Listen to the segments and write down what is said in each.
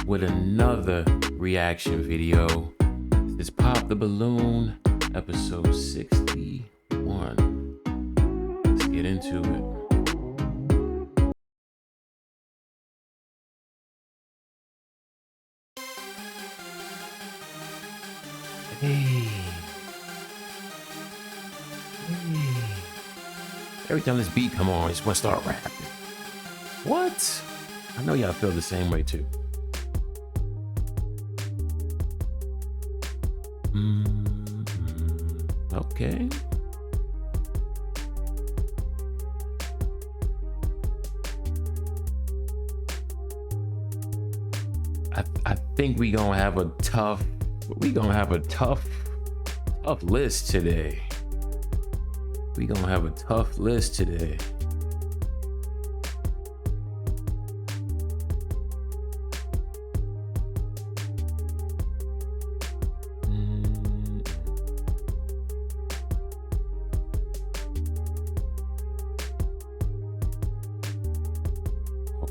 with another reaction video. This is Pop the Balloon, episode 61. Let's get into it. Hey. Every time this beat come on, I just want to start rapping. What? I know y'all feel the same way too. Okay. I think we gonna have a tough list today. We gonna have a tough list today.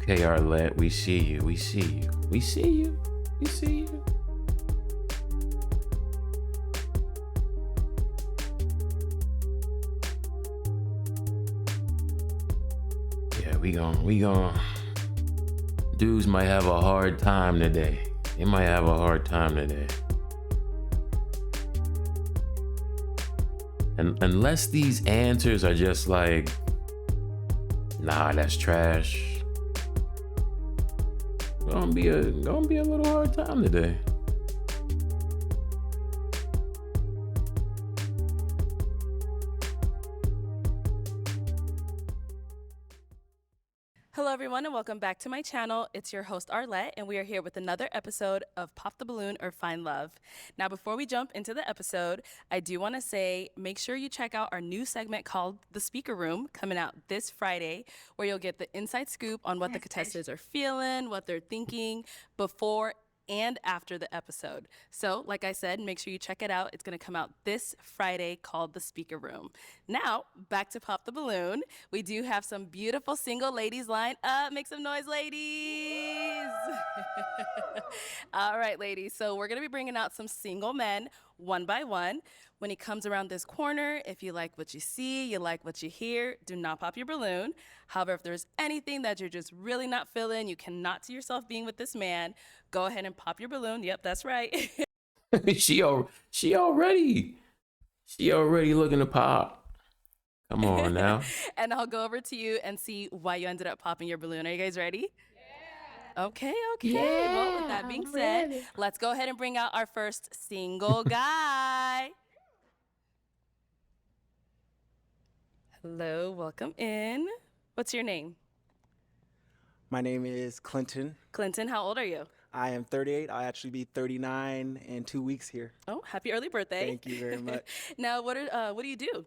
Okay, Arlette, we see you. Yeah, we gon' dudes might have a hard time today. They might have a hard time today. And unless these answers are just like, nah, that's trash. Gonna be a little hard time today. Hello everyone and welcome back to my channel. It's your host Arlette and we are here with another episode of Pop the Balloon or Find Love. Now before we jump into the episode, I do want to say make sure you check out our new segment called The Speaker Room coming out this Friday, where you'll get the inside scoop on what the contestants are feeling, what they're thinking before and after the episode. So like I said, make sure you check it out. It's going to come out this Friday, called The Speaker Room. Now back to Pop the Balloon. We do have some beautiful single ladies lined up. Make some noise, ladies. All right, ladies. So we're going to be bringing out some single men one by one. When he comes around this corner, if you like what you see, you like what you hear, do not pop your balloon. However, if there's anything that you're just really not feeling, you cannot see yourself being with this man, go ahead and pop your balloon. Yep, that's right. she already looking to pop. Come on now. And I'll go over to you and see why you ended up popping your balloon. Are you guys ready? Yeah. Okay. Yeah, Well, with that being said, let's go ahead and bring out our first single guy. Hello, welcome in. What's your name? My name is Clinton. Clinton, how old are you? I am 38. I'll actually be 39 in 2 weeks here. Oh, happy early birthday. Thank you very much. Now, what do you do?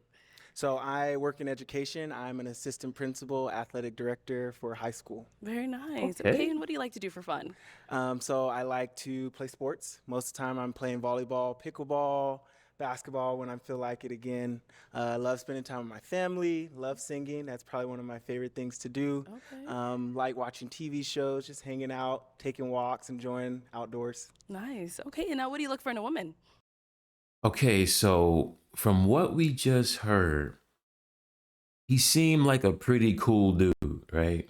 So I work in education. I'm an assistant principal, athletic director for high school. Very nice. Okay. And what do you like to do for fun? So I like to play sports. Most of the time I'm playing volleyball, pickleball, basketball when I feel like it again. Love spending time with my family, love singing. That's probably one of my favorite things to do. Okay. Like watching TV shows, just hanging out, taking walks, enjoying outdoors. Nice. Okay, and now what do you look for in a woman? Okay, so from what we just heard, he seemed like a pretty cool dude, right?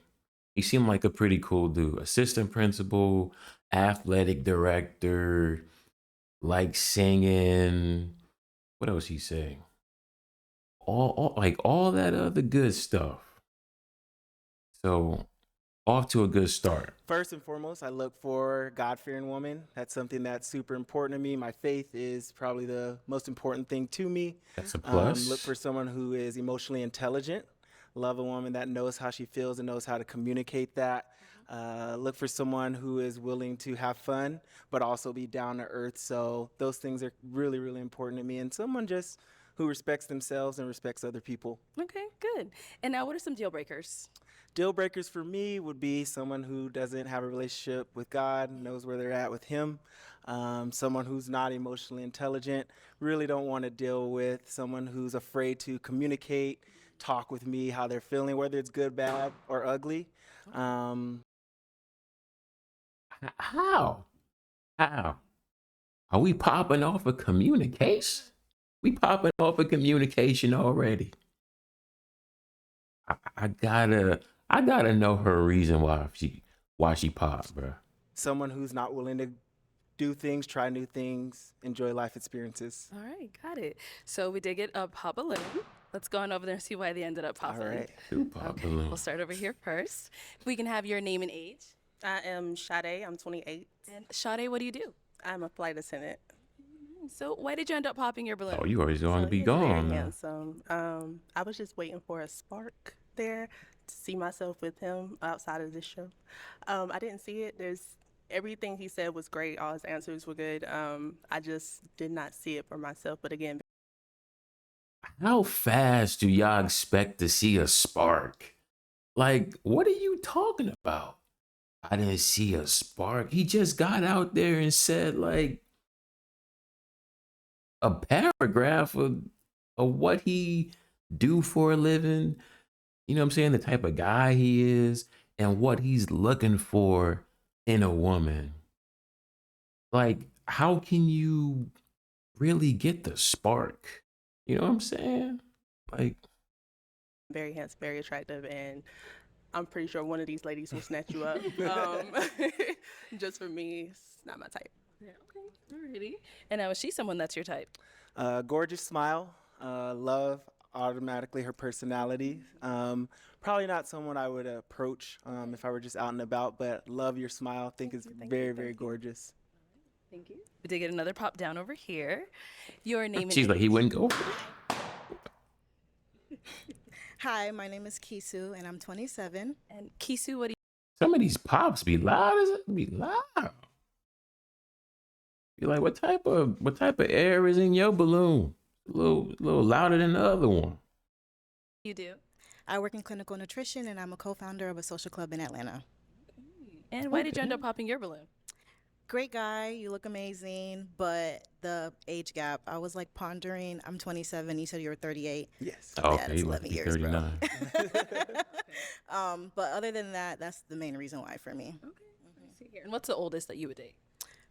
He seemed like a pretty cool dude. Assistant principal, athletic director, like singing. What else he saying? All that other good stuff. So off to a good start. First and foremost, I look for God-fearing woman. That's something that's super important to me. My faith is probably the most important thing to me. That's a plus. Look for someone who is emotionally intelligent. Love a woman that knows how she feels and knows how to communicate that. Look for someone who is willing to have fun, but also be down to earth. So those things are really, really important to me. And someone just who respects themselves and respects other people. Okay, good. And now what are some deal breakers? Deal breakers for me would be someone who doesn't have a relationship with God, knows where they're at with Him. Someone who's not emotionally intelligent. Really don't want to deal with someone who's afraid to communicate, talk with me, how they're feeling, whether it's good, bad, or ugly. How? How? Are we popping off of communication? We popping off of communication already. I, I gotta I gotta know her reason why she popped, bro. Someone who's not willing to do things, try new things, enjoy life experiences. All right, got it. So we did get a pop balloon. Let's go on over there and see why they ended up All popping. right. Two pop Okay, balloons. we'll start over here first. We can have your name and age. I am Sade. I'm 28. And Sade, what do you do? I'm a flight attendant. So why did you end up popping your balloon? Oh, you always going to be he's very gone now. handsome. I was just waiting for a spark there to see myself with him outside of this show. I didn't see it. Everything he said was great. All his answers were good. I just did not see it for myself. But again, How fast do y'all expect to see a spark? Like, what are you talking about? I didn't see a spark. He just got out there and said like a paragraph of what he do for a living. You know what I'm saying? The type of guy he is and what he's looking for in a woman. Like, how can you really get the spark? You know what I'm saying? Like, very handsome, very attractive, and I'm pretty sure one of these ladies will snatch you up. Just for me, it's not my type. Yeah, okay, alrighty. And now is she someone that's your type? Gorgeous smile. Love automatically her personality. Probably not someone I would approach if I were just out and about, but love your smile. Think it's very, very gorgeous. Thank you. We did get another pop down over here. Your name and she's like, age. he wouldn't go. Hi, my name is Kisu, and I'm 27. And Kisu, what do Some of these pops be loud as it be loud. You're like, what type of air is in your balloon? A little louder than the other one. you do? I work in clinical nutrition, and I'm a co-founder of a social club in Atlanta. And why did you end up popping your balloon? Great guy, you look amazing, but the age gap, I was like pondering, I'm 27, you said you were 38. Yes. Oh, Yeah, okay, that's you like 11 to be years, bro. 39. But other than that, that's the main reason why for me. Okay. I see here. And what's the oldest that you would date?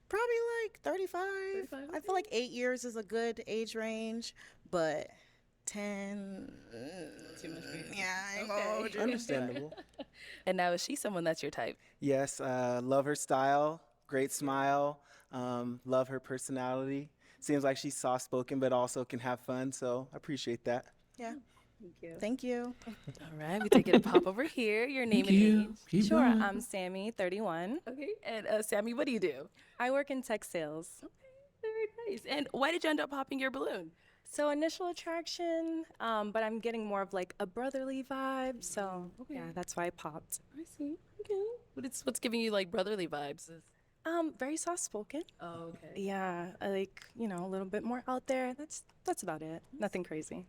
Probably like 35. 35, I feel like 8 years is a good age range, but 10, Too much for you. yeah, I ain't Okay. gonna hold you. Understandable. And now is she someone that's your type? Yes. Love her style. Great smile. Love her personality. Seems like she's soft spoken, but also can have fun. So I appreciate that. Yeah, Thank you. thank you. All right, we did get a pop over here. Your name Thank you. and age. Keep Sure, going. I'm Sammy, 31. Okay. And Sammy, what do you do? I work in tech sales. Very nice. And why did you end up popping your balloon? So initial attraction, but I'm getting more of like a brotherly vibe. So yeah, that's why I popped. I see. Okay. What's giving you like brotherly vibes? Very soft spoken. Oh, okay. Yeah, I like, a little bit more out there. That's about it. Nothing crazy.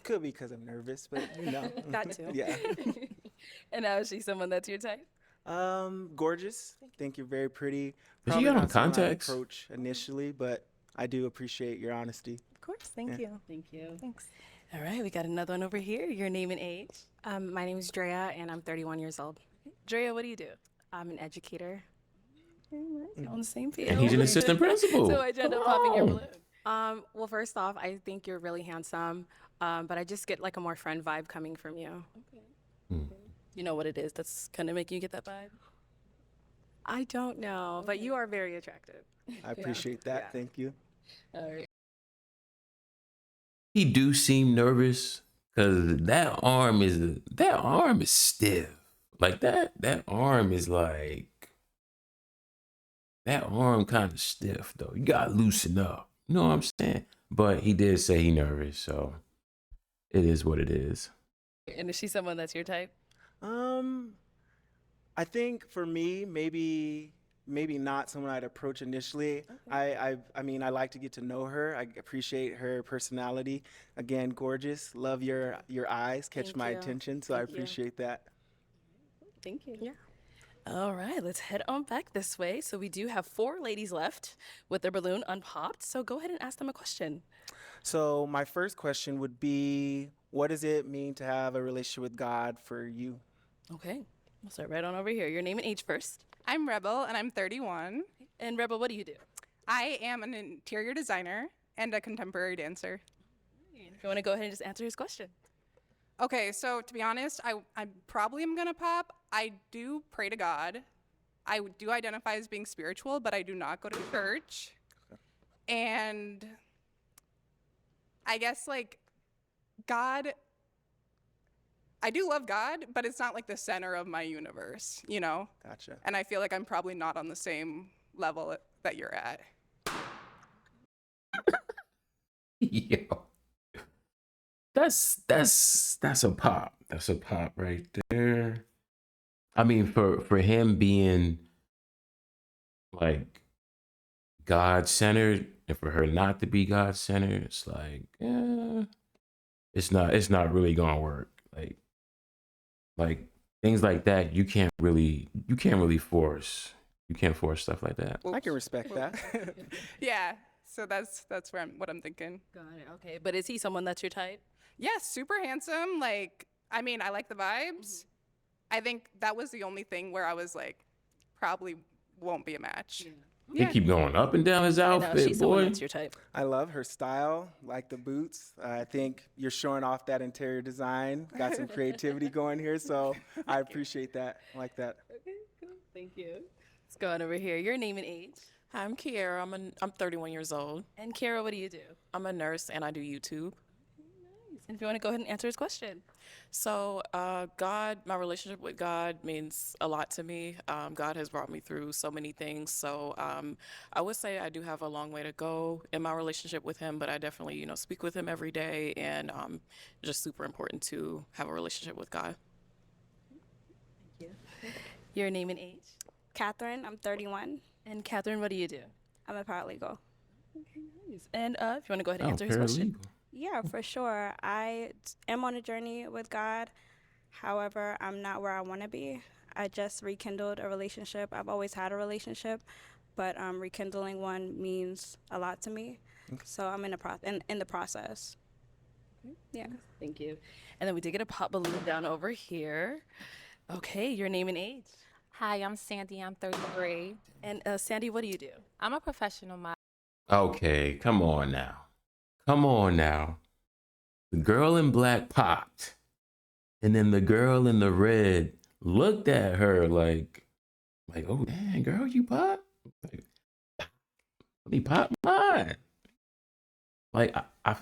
Could be because I'm nervous, but you know. That too. Yeah. And now is she someone that's your type? Gorgeous. Think you're very pretty. Does she got on not someone I'd contacts? approach initially, but I do appreciate your honesty. Of course. Thank you. Thank you. Thanks. All right, we got another one over here. Your name and age. My name is Drea, and I'm 31 years old. Drea, what do you do? I'm an educator. On the same field. And he's an assistant principal. So why'd you end up popping your Come balloon? Well, first off, I think you're really handsome, but I just get like a more friend vibe coming from you. You know what it is that's kind of making you get that vibe? I don't know, but you are very attractive. I appreciate that. Yeah. Thank you. All right. He do seem nervous because that arm is stiff. Like that arm is like that arm kind of stiff though. You gotta loosen up. You know what I'm saying? But he did say he nervous, so it is what it is. And is she someone that's your type? I think for me, maybe not someone I'd approach initially. I mean, I like to get to know her. I appreciate her personality. Again, gorgeous. Love your eyes. Catch Thank my you. attention. So I Thank you. appreciate that. Thank you. Yeah. All right, let's head on back this way. So we do have 4 ladies left with their balloon unpopped. So go ahead and ask them a question. So my first question would be, what does it mean to have a relationship with God for you? Okay, we'll start right on over here. Your name and age first. I'm Rebel, and I'm 31. And Rebel, what do you do? I am an interior designer and a contemporary dancer. If you want to go ahead and just answer his question. Okay, so to be honest, I probably am going to pop. I do pray to God. I do identify as being spiritual, but I do not go to church. And I guess, like, God, I do love God, but it's not like the center of my universe, you know? Gotcha. And I feel like I'm probably not on the same level that you're at. Yo, that's a pop. That's a pop right there. I mean, for him being like God centered, and for her not to be God centered, it's like, it's not really gonna work. Like things like that, you can't really force. You can't force stuff like that. I can respect that. Yeah, so that's what I'm thinking. Got it. Okay, but is he someone that's your type? Yeah, super handsome. Like, I mean, I like the vibes. I think that was the only thing where I was like, probably won't be a match. He keep going up and down his I know, outfit, she's someone boy. that's your type. I love her style, like the boots. I think you're showing off that interior design. Got some creativity going here, so I appreciate that. I like that. Okay, cool. Thank you. Let's go on over here. Your name and age. Hi, I'm Kiara. I'm 31 years old. And Kara, what do you do? I'm a nurse and I do YouTube. And if you want to go ahead and answer his question. So, my relationship with God means a lot to me. God has brought me through so many things. So, I would say I do have a long way to go in my relationship with Him, but I definitely, speak with Him every day, and just super important to have a relationship with God. Thank you. Your name and age. Catherine, I'm 31. And Catherine, what do you do? I'm a paralegal. Okay, nice. And if you want to go ahead and answer his question. Yeah, for sure. I am on a journey with God. However, I'm not where I want to be. I just rekindled a relationship. I've always had a relationship, but rekindling one means a lot to me. Okay. So I'm in the process. Yeah. Thank you. And then we did get a pop balloon down over here. Okay, your name and age. Hi, I'm Sandy. I'm 33. And Sandy, what do you do? I'm a professional model. Okay, come on now. Come on now. The girl in black popped. And then the girl in the red looked at her like, oh man, girl, you pop? Like, let me pop mine. Like, I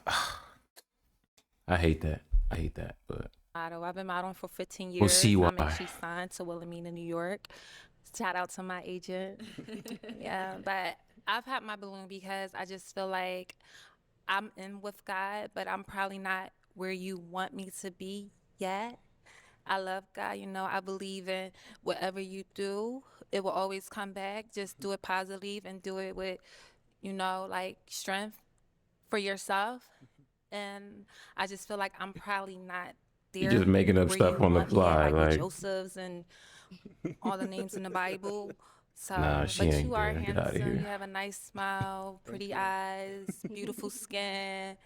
hate that. I hate that, but. I've been modeling for 15 years. We'll see why. I'm actually signed to Wilhelmina, New York. Shout out to my agent. Yeah, but I've had my balloon because I just feel like I'm in with God, but I'm probably not where you want me to be yet. I love God, I believe in whatever you do, it will always come back. Just do it positive and do it with, like strength for yourself. And I just feel like I'm probably not there. You're just making up stuff on the fly, like Joseph's and all the names in the Bible. So, nah, she but ain't you are there. Get outta handsome. here. You have a nice smile, pretty eyes, beautiful skin.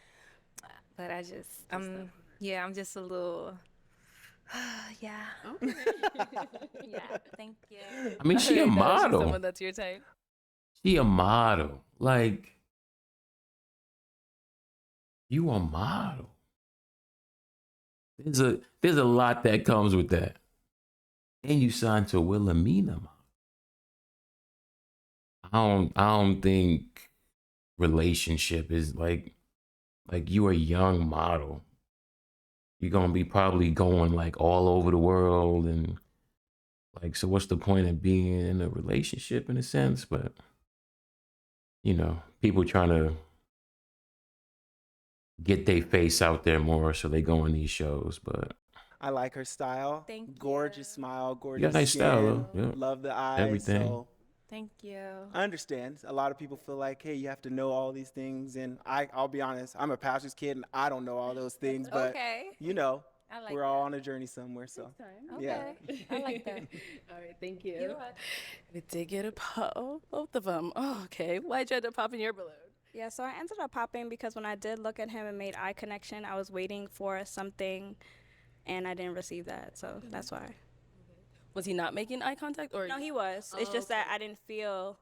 But I'm just a little, yeah. Okay. Yeah, thank you. I mean, she a model. Someone that's your type. She a model. Like, you a model. There's a lot that comes with that. And you signed to Wilhelmina. I don't think relationship is like you a young model. You're gonna be probably going like all over the world, and like, so what's the point of being in a relationship in a sense? But people trying to get their face out there more, so they go on these shows. But I like her style. Thank you. Gorgeous smile, gorgeous you got nice skin. style, though. Yeah. Love the eyes. Everything. So Thank you. I understand. A lot of people feel like, hey, you have to know all these things. And I'll be honest, I'm a pastor's kid and I don't know all those things. But, Okay. we're that. all on a journey somewhere. So, Okay. yeah. I like that. All right, thank you. We did get a pop. Oh, both of them. Oh, okay. Why'd you end up popping your balloon? Yeah, so I ended up popping because when I did look at him and made eye connection, I was waiting for something and I didn't receive that. So that's why. Was he not making eye contact, or No, he was. It's just that I didn't feel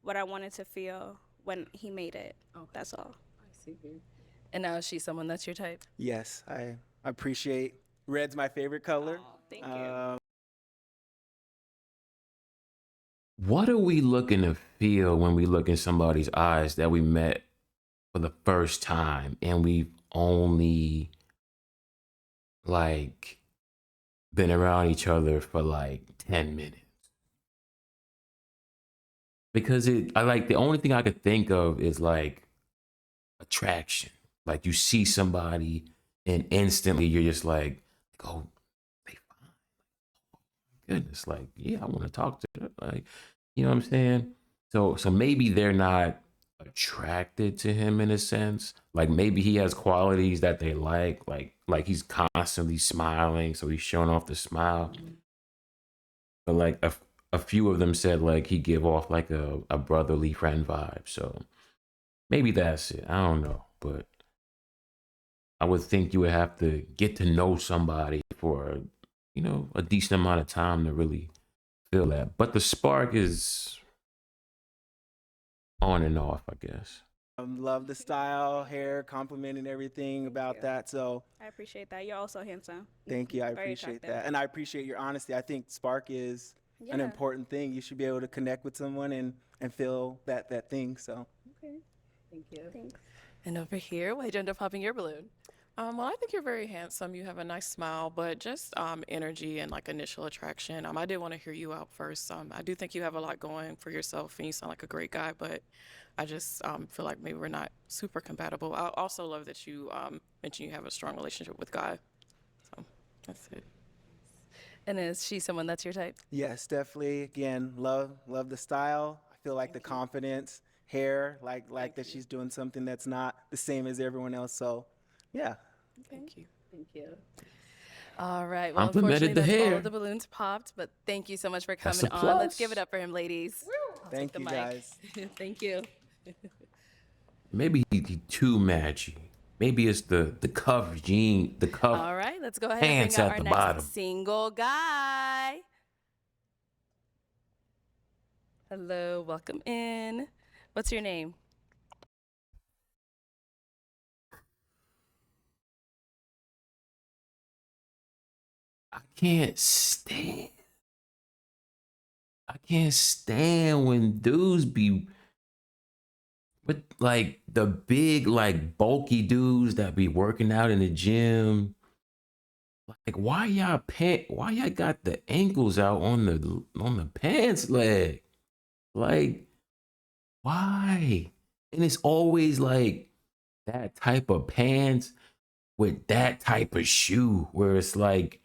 what I wanted to feel when he made it. That's all. I see. And now is she someone that's your type? Yes, I appreciate red's my favorite color. Thank you. What are we looking to feel when we look in somebody's eyes that we met for the first time and we've only like been around each other for like 10 minutes? Because I like the only thing I could think of is like attraction. Like you see somebody and instantly you're just like, oh, they fine. Goodness, like, yeah, I want to talk to them. Like, you know what I'm saying? So maybe they're not attracted to him in a sense. Like maybe he has qualities that they like he's constantly smiling, so he's showing off the smile. But like a few of them said like he give off like a brotherly friend vibe. So maybe that's it. I don't know, but I would think you would have to get to know somebody for, you know, a decent amount of time to really feel that. But the spark is on and off, I guess. Love the style, hair, complimenting everything about that. So I appreciate that. You're also handsome. thank you. I Very appreciate attractive. that. And I appreciate your honesty. I think spark is an Yeah. important thing. You should be able to connect with someone and feel that thing. So Okay. Thank you. Thanks. And over here, why'd you end up popping your balloon? Well, I think you're very handsome. You have a nice smile, but just energy and like initial attraction. I did want to hear you out first. I do think you have a lot going for yourself, and you sound like a great guy. But I just feel like maybe we're not super compatible. I also love that you mentioned you have a strong relationship with God. So that's it. And is she someone that's your type? yes, definitely. Again, love the style. I feel like the confidence, hair, like that she's doing something that's not the same as everyone else. So yeah. Thank you. Thank you. All right. Well, Complimented unfortunately, the that's all hair. of the balloons popped. But thank you so much for That's coming a on. Let's plus. give it up for him, ladies. I'll Thank take you the mic. guys. Thank you. Maybe he too matchy. Maybe it's the cover jean, the cover. All right. Let's go ahead Pants and bring out at our the next bottom. single guy. Hello. Welcome in. What's your name? I can't stand when dudes be with like the big, like bulky dudes that be working out in the gym. Like, why y'all got the ankles out on the pants leg? Like, why? And it's always like that type of pants with that type of shoe where it's like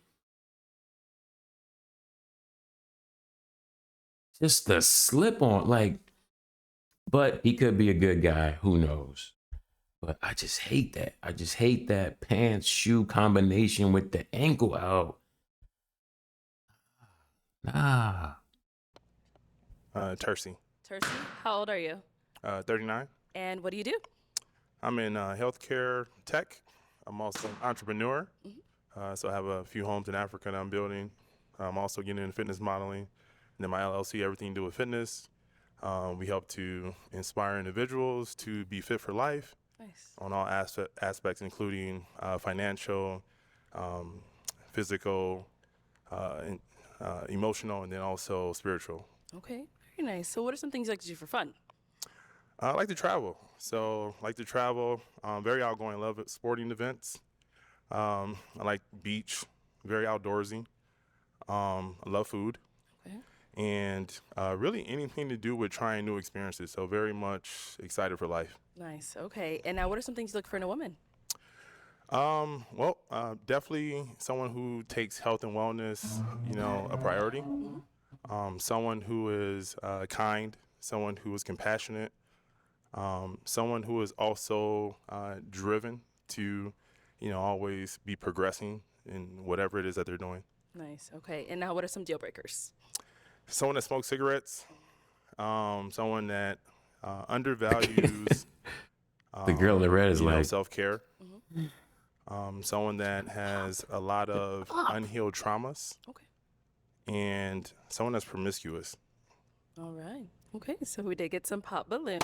just the slip on, like, but he could be a good guy, who knows? But I just hate that. I just hate that pants shoe combination with the ankle out. Nah. Tercy, Tercy. How old are you? 39. And what do you do? I'm in healthcare tech. I'm also an entrepreneur. So I have a few homes in Africa that I'm building. I'm also getting into fitness modeling. And then my LLC, everything to do with fitness. We help to inspire individuals to be fit for life. Nice. On all aspects, including financial, physical, emotional, and then also spiritual. Okay. Very nice. So what are some things you like to do for fun? I like to travel. Very outgoing, love it, sporting events. I like beach, very outdoorsy. I love food. Okay. And really anything to do with trying new experiences. So very much excited for life. Nice. Okay. And now what are some things you look for in a woman? Definitely someone who takes health and wellness, a priority. Someone who is kind, someone who is compassionate, someone who is also driven to, always be progressing in whatever it is that they're doing. Nice. Okay. And now what are some deal breakers? Someone that smokes cigarettes, someone that undervalues The girl in the red is like, self-care. Someone that has a lot of unhealed traumas. Okay. and someone that's promiscuous. All right. Okay, so we did get some pop balloons.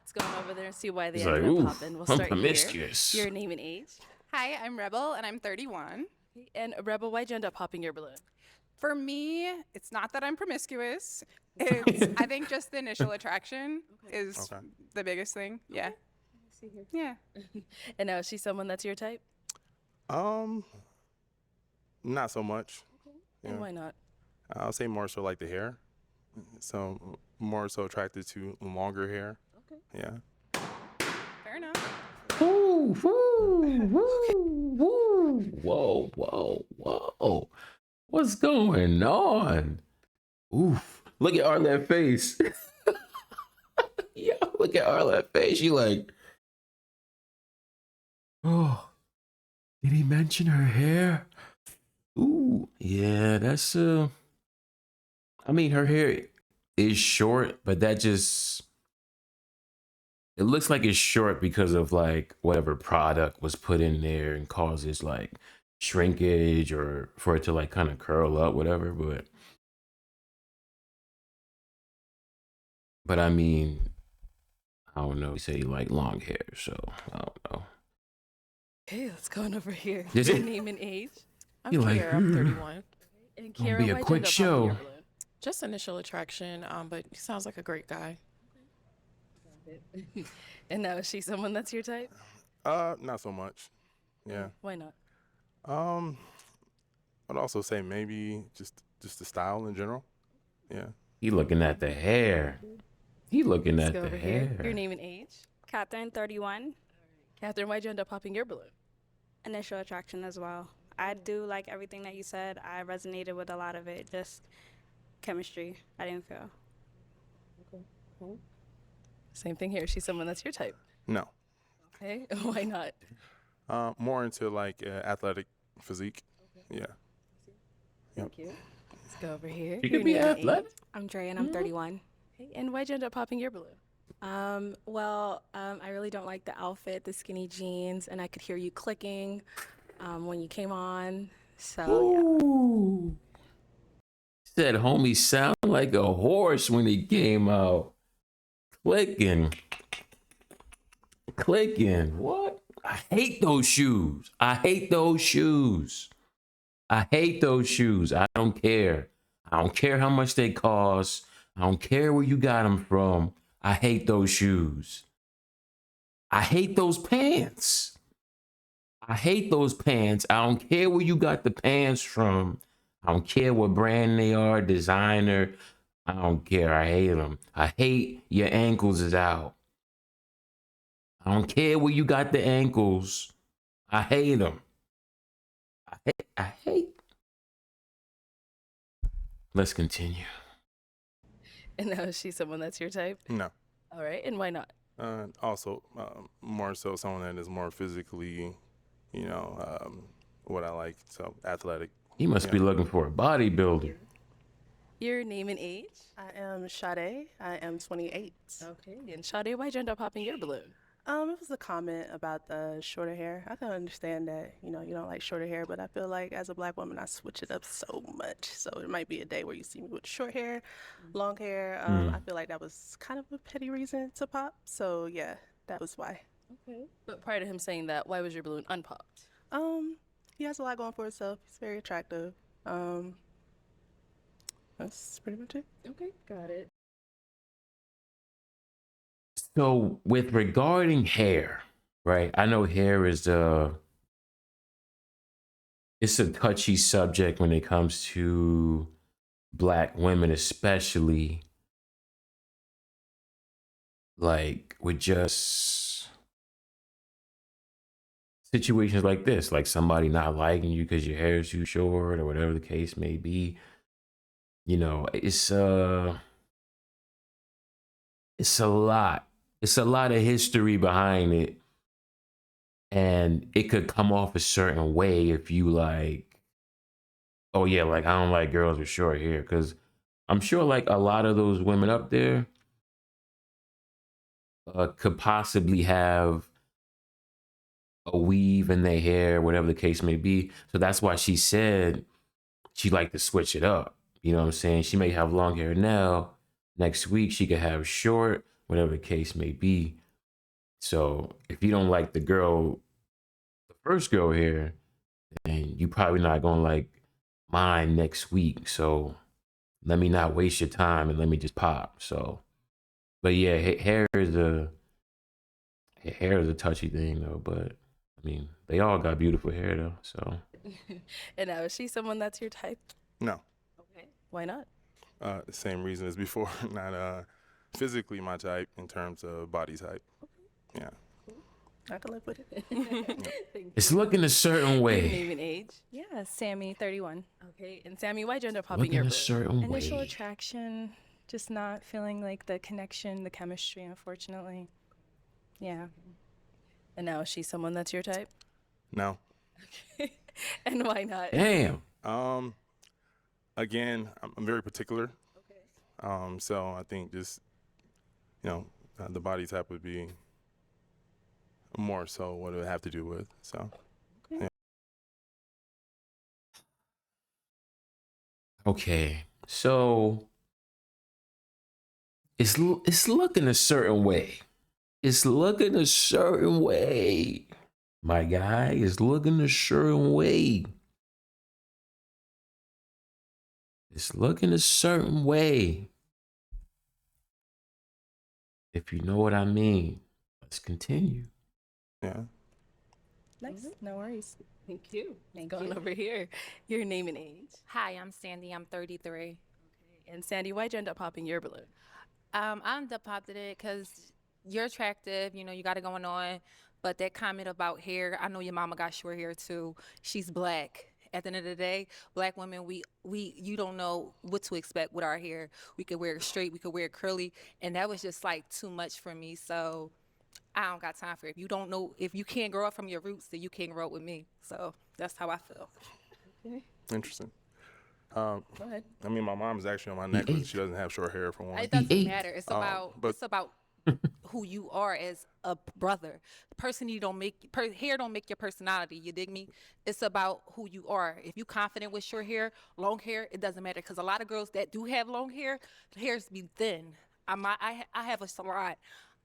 Let's go on over there and see why they He's ended like, up ooh, popping. We'll I'm start promiscuous. here. Your name and age. Hi, I'm Rebel, and I'm 31. And Rebel, why'd you end up popping your balloon? For me, it's not that I'm promiscuous. It's I think just the initial attraction is the biggest thing. Yeah. Yeah. And now is she someone that's your type? Not so much. And why not? I'll say more so like the hair. So more so attracted to longer hair. Okay. Yeah. Fair enough. Woo, woo, woo, woo. Whoa, whoa, whoa. What's going on? Oof. Look at Arlette's face. Yo, look at Arlette's face. She like, oh, did he mention her hair? Ooh, yeah, that's I mean, her hair is short, but that just, it looks like it's short because of like whatever product was put in there and causes like shrinkage or for it to like kind of curl up, whatever. But I mean, I don't know. You say you like long hair, so I don't know. Okay, let's go on over here. Is Your it? name and age. I'm You like, Kiera, I'm 31. And Gonna Kiara, be a why'd you quick end up popping show. your balloon? Just initial attraction, but he sounds like a great guy. And now is she someone that's your type? Not so much. Yeah. Why not? I'd also say maybe just the style in general. Yeah. He looking at the hair. He looking Let's at go the over here. hair. Your name and age. Catherine, 31. Catherine, why'd you end up popping your balloon? Initial attraction as well. I do like everything that you said. I resonated with a lot of it. Just chemistry. I didn't feel. Okay. Same thing here. She's someone that's your type. No. Okay. Why not? More into like athletic physique. Yeah. Thank you. Let's go over here. She Your could be name and athletic. age. I'm Dre and I'm 31. Okay. And why'd you end up popping your balloon? I really don't like the outfit, the skinny jeans, and I could hear you clicking when you came on. So, Ooh. Said homie sound like a horse when he came out. Clicking. What? I hate those shoes. I hate those shoes. I don't care. I don't care how much they cost. I don't care where you got them from. I hate those shoes. I hate those pants. I don't care where you got the pants from. I don't care what brand they are, designer. I don't care. I hate them. I hate your ankles is out. I don't care where you got the ankles. I hate them. I hate. Let's continue. And now is she someone that's your type? No. All right. And why not? Also, more so someone that is more physically, what I like. So athletic. He must be looking for a bodybuilder. Your name and age? I am Sade. I am 28. Okay. And Sade, why'd you end up popping your balloon? It was a comment about the shorter hair. I can understand that, you don't like shorter hair, but I feel like as a Black woman, I switch it up so much. So it might be a day where you see me with short hair, long hair. I feel like that was kind of a petty reason to pop. So yeah, that was why. Okay. But prior to him saying that, why was your balloon unpopped? He has a lot going for himself. He's very attractive. That's pretty much it. Okay. Got it. So with regarding hair, right? I know hair is it's a touchy subject when it comes to Black women, especially like with just situations like this, like somebody not liking you because your hair is too short or whatever the case may be. It's a lot. It's a lot of history behind it. And it could come off a certain way if you like, oh yeah, like I don't like girls with short hair. Because I'm sure like a lot of those women up there could possibly have a weave in their hair, whatever the case may be. So that's why she said she liked to switch it up. You know what I'm saying? She may have long hair now. Next week she could have short, whatever the case may be. So if you don't like the first girl hair, then you probably not gonna like mine next week. So let me not waste your time and let me just pop. So, but yeah, hair is a touchy thing though. But I mean, they all got beautiful hair though. So. And now, is she someone that's your type? No. Okay. Why not? The same reason as before. Not physically my type in terms of body type. Yeah. I can live with it. It's looking a certain Your way. name and age. Yeah, Sammy, 31. Okay. And Sammy, why'd you end up popping Looking your a balloon? certain Initial way. attraction, just not feeling like the connection, the chemistry, unfortunately. Yeah. And now, is she someone that's your type? No. And why not? Damn. Again, I'm very particular. Okay. So I think just, the body type would be more so what it would have to do with. So. Okay. Yeah. Okay. So it's looking a certain way. It's looking a certain way. My guy is looking a certain way. It's looking a certain way. If you know what I mean, let's continue. Yeah. Nice. No worries. Thank you. Going over here. Your name and age. Hi, I'm Sandy. I'm 33. Okay. And Sandy, why'd you end up popping your balloon? I ended up popping it because you're attractive. You know, you got it going on. But that comment about hair, I know your mama got short hair too. She's black. At the end of the day, black women, you don't know what to expect with our hair. We could wear it straight, we could wear it curly, and that was just like too much for me. So I don't got time for it. If you don't know, if you can't grow up from your roots, then you can't grow up with me. So that's how I feel. Okay. Interesting. Go ahead. I mean, my mom's actually on my necklace. She doesn't have short hair for one. It doesn't matter. It's about but- it's about who you are as a brother. The person you don't make hair don't make your personality. You dig me? It's about who you are. If you confident with short hair, long hair, it doesn't matter. Because a lot of girls that do have long hair, the hairs be thin. I have a salon.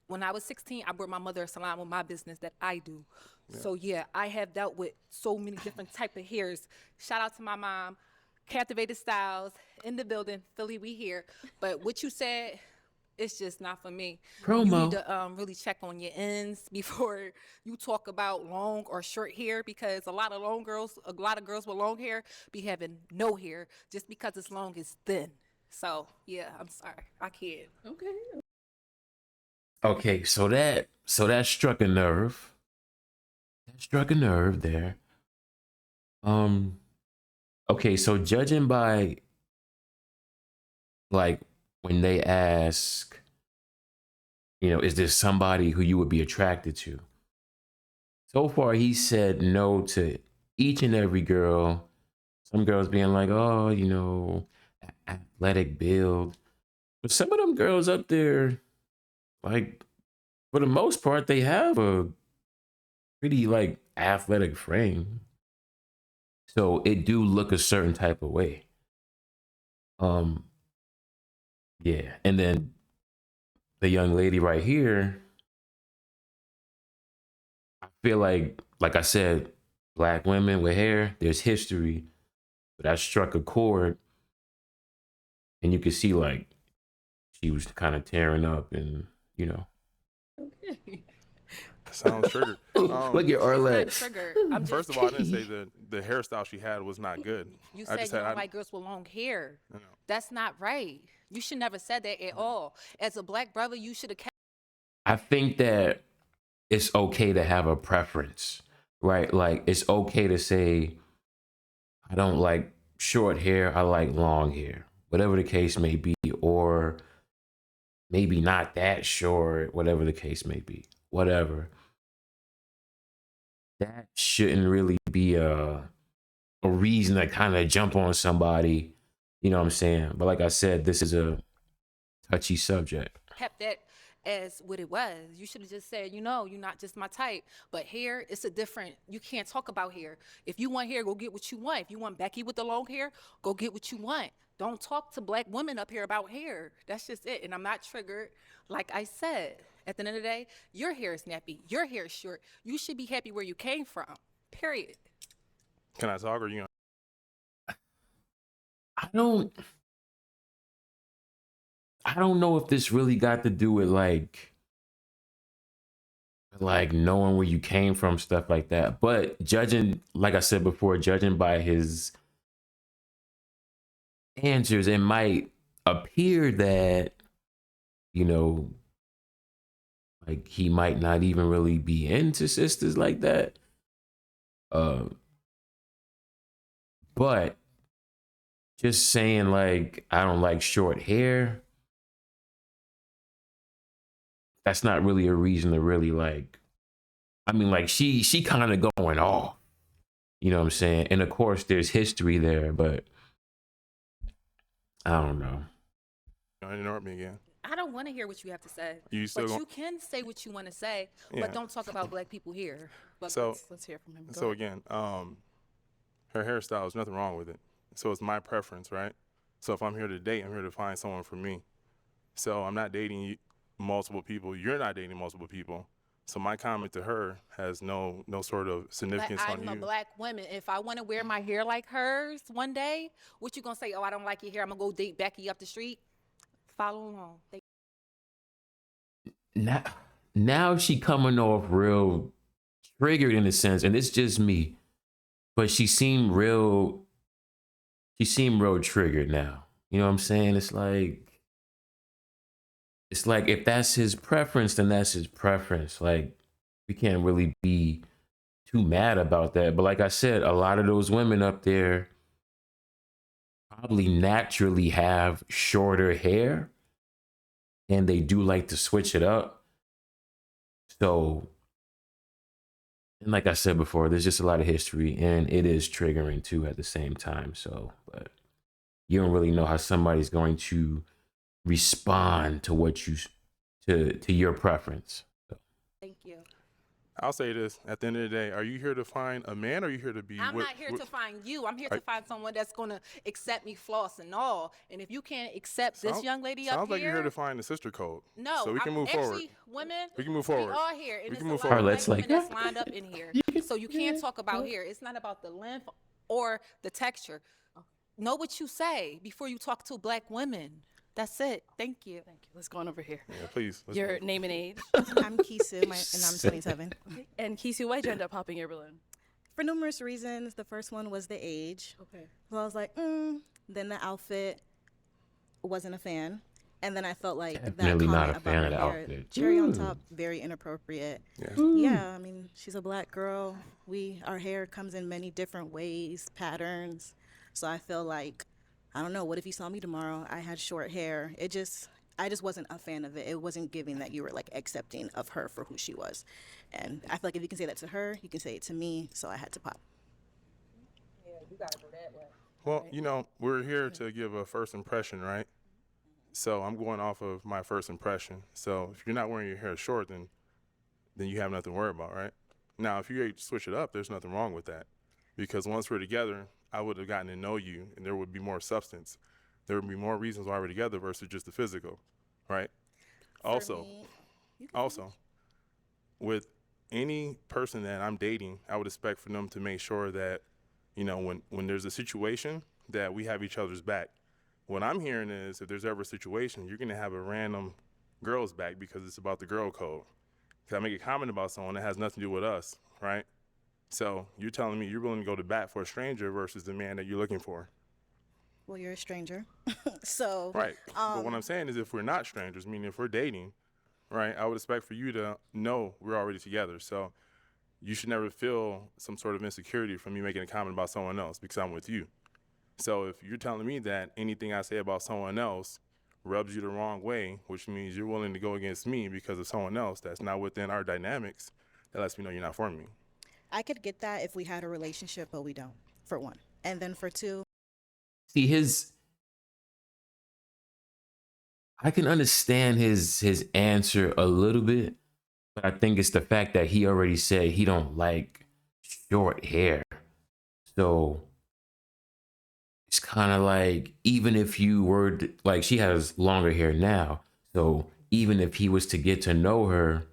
When I was 16, I brought my mother a salon with my business that I do. Yeah. So yeah, I have dealt with so many different type of hairs. Shout out to my mom, Captivated Styles in the building, Philly, we here. But what you said, it's just not for me. Promo. You need to really check on your ends before you talk about long or short hair, because a lot of girls with long hair be having no hair just because it's long, it's thin. So yeah, I'm sorry, I can't. Okay. Okay, so that struck a nerve. That struck a nerve there. Okay, so judging by like when they ask, is there somebody who you would be attracted to? So far, he said no to each and every girl. Some girls being like, oh, athletic build. But some of them girls up there, like, for the most part, they have a pretty, like, athletic frame. So it do look a certain type of way. Yeah. And then the young lady right here, I feel like I said, black women with hair, there's history, but I struck a chord, and you could see like she was kind of tearing up, and Okay. Sounds triggered. Look at Arlette. First of all, I didn't say the hairstyle she had was not good. You said you don't like girls with long hair. No. That's not right. You should never said that at all. As a black brother, you should have kept. I think that it's okay to have a preference, right? Like, it's okay to say, I don't like short hair, I like long hair, whatever the case may be, or maybe not that short, whatever the case may be, whatever. That shouldn't really be a reason to kind of jump on somebody, you know what I'm saying? But like I said, this is a touchy subject. Kept that as what it was. You should have just said, you're not just my type. But hair, it's a different, you can't talk about hair. If you want hair, go get what you want. If you want Becky with the long hair, go get what you want. Don't talk to black women up here about hair. That's just it. And I'm not triggered. Like I said, at the end of the day, your hair is nappy. Your hair is short. You should be happy where you came from. Period. Can I talk or you? I don't know if this really got to do with like knowing where you came from, stuff like that. But judging, like I said before, judging by his answers, it might appear that, you know, like he might not even really be into sisters like that. But just saying like I don't like short hair, that's not really a reason to really like. I mean, like she kind of going off, you know what I'm saying? And of course, there's history there, but I don't know. Don't interrupt me again. I don't want to hear what you have to say. You can say what you want to say, Yeah. but don't talk about black people here. But So- let's hear from him. Go So ahead. again, her hairstyle, there's nothing wrong with it. So it's my preference, right? So if I'm here to date, I'm here to find someone for me. So I'm not dating multiple people. You're not dating multiple people. So my comment to her has no sort of But significance on I'm a you. black woman. If I want to wear my hair like hers one day, what you gonna say? Oh, I don't like your hair. I'm gonna go date Becky up the street. Follow along. Now she coming off real triggered in a sense, and it's just me, but she seemed real triggered now. You know what I'm saying? It's like if that's his preference, then that's his preference. Like we can't really be too mad about that. But like I said, a lot of those women up there probably naturally have shorter hair, and they do like to switch it up. So, and like I said before, there's just a lot of history, and it is triggering too at the same time. So, but you don't really know how somebody's going to respond to what you to your preference. Thank you. I'll say this: at the end of the day, are you here to find a man, or are you here to be? I'm not here to find you. I'm here to find someone that's gonna accept me, floss and all. And if you can't accept this young lady up Sounds like here, you're here to find the sister code. no, So we can move forward. Actually, women, We can move forward. We are here, and We it's can a move lot forward. of Let's black like- women that's lined up in here. So you can't talk about hair. It's not about the length or the texture. Know what you say before you talk to black women. That's it. Thank you. Thank you. Let's go on over here. Yeah, please. let's Your move. name and age. I'm Kisu, and I'm 27. And Kisu, why'd you end up popping your balloon? For numerous reasons. The first one was the age. Okay. So I was like, Then the outfit, wasn't a fan. And then I felt like Definitely that not comment a fan of about the her hair, outfit. cherry on top, very inappropriate. Yeah. Yeah, I mean, she's a black girl. Our hair comes in many different ways, patterns. So I feel like, I don't know, what if you saw me tomorrow? I had short hair. I just wasn't a fan of it. It wasn't giving that you were like accepting of her for who she was. And I feel like if you can say that to her, you can say it to me. So I had to pop. Yeah, you gotta go that way. Well, you know, we're here to give a first impression, right? So I'm going off of my first impression. So if you're not wearing your hair short, then you have nothing to worry about, right? Now, if you're ready to switch it up, there's nothing wrong with that. Because once we're together, I would have gotten to know you, and there would be more substance. There would be more reasons why we're together versus just the physical, right? Also, with any person that I'm dating, I would expect for them to make sure that, you know, when there's a situation, that we have each other's back. What I'm hearing is if there's ever a situation, you're going to have a random girl's back because it's about the girl code. Because I make a comment about someone that has nothing to do with us, right? So you're telling me you're willing to go to bat for a stranger versus the man that you're looking for. Well, you're a stranger. So. Right. But what I'm saying is if we're not strangers, meaning if we're dating, right, I would expect for you to know we're already together. So you should never feel some sort of insecurity from me making a comment about someone else because I'm with you. So if you're telling me that anything I say about someone else rubs you the wrong way, which means you're willing to go against me because of someone else that's not within our dynamics, that lets me know you're not for me. I could get that if we had a relationship, but we don't, for one. And then for two. See, I can understand his answer a little bit, but I think it's the fact that he already said he don't like short hair. So it's kind of like, even if you were to, like, she has longer hair now, so even if he was to get to know her,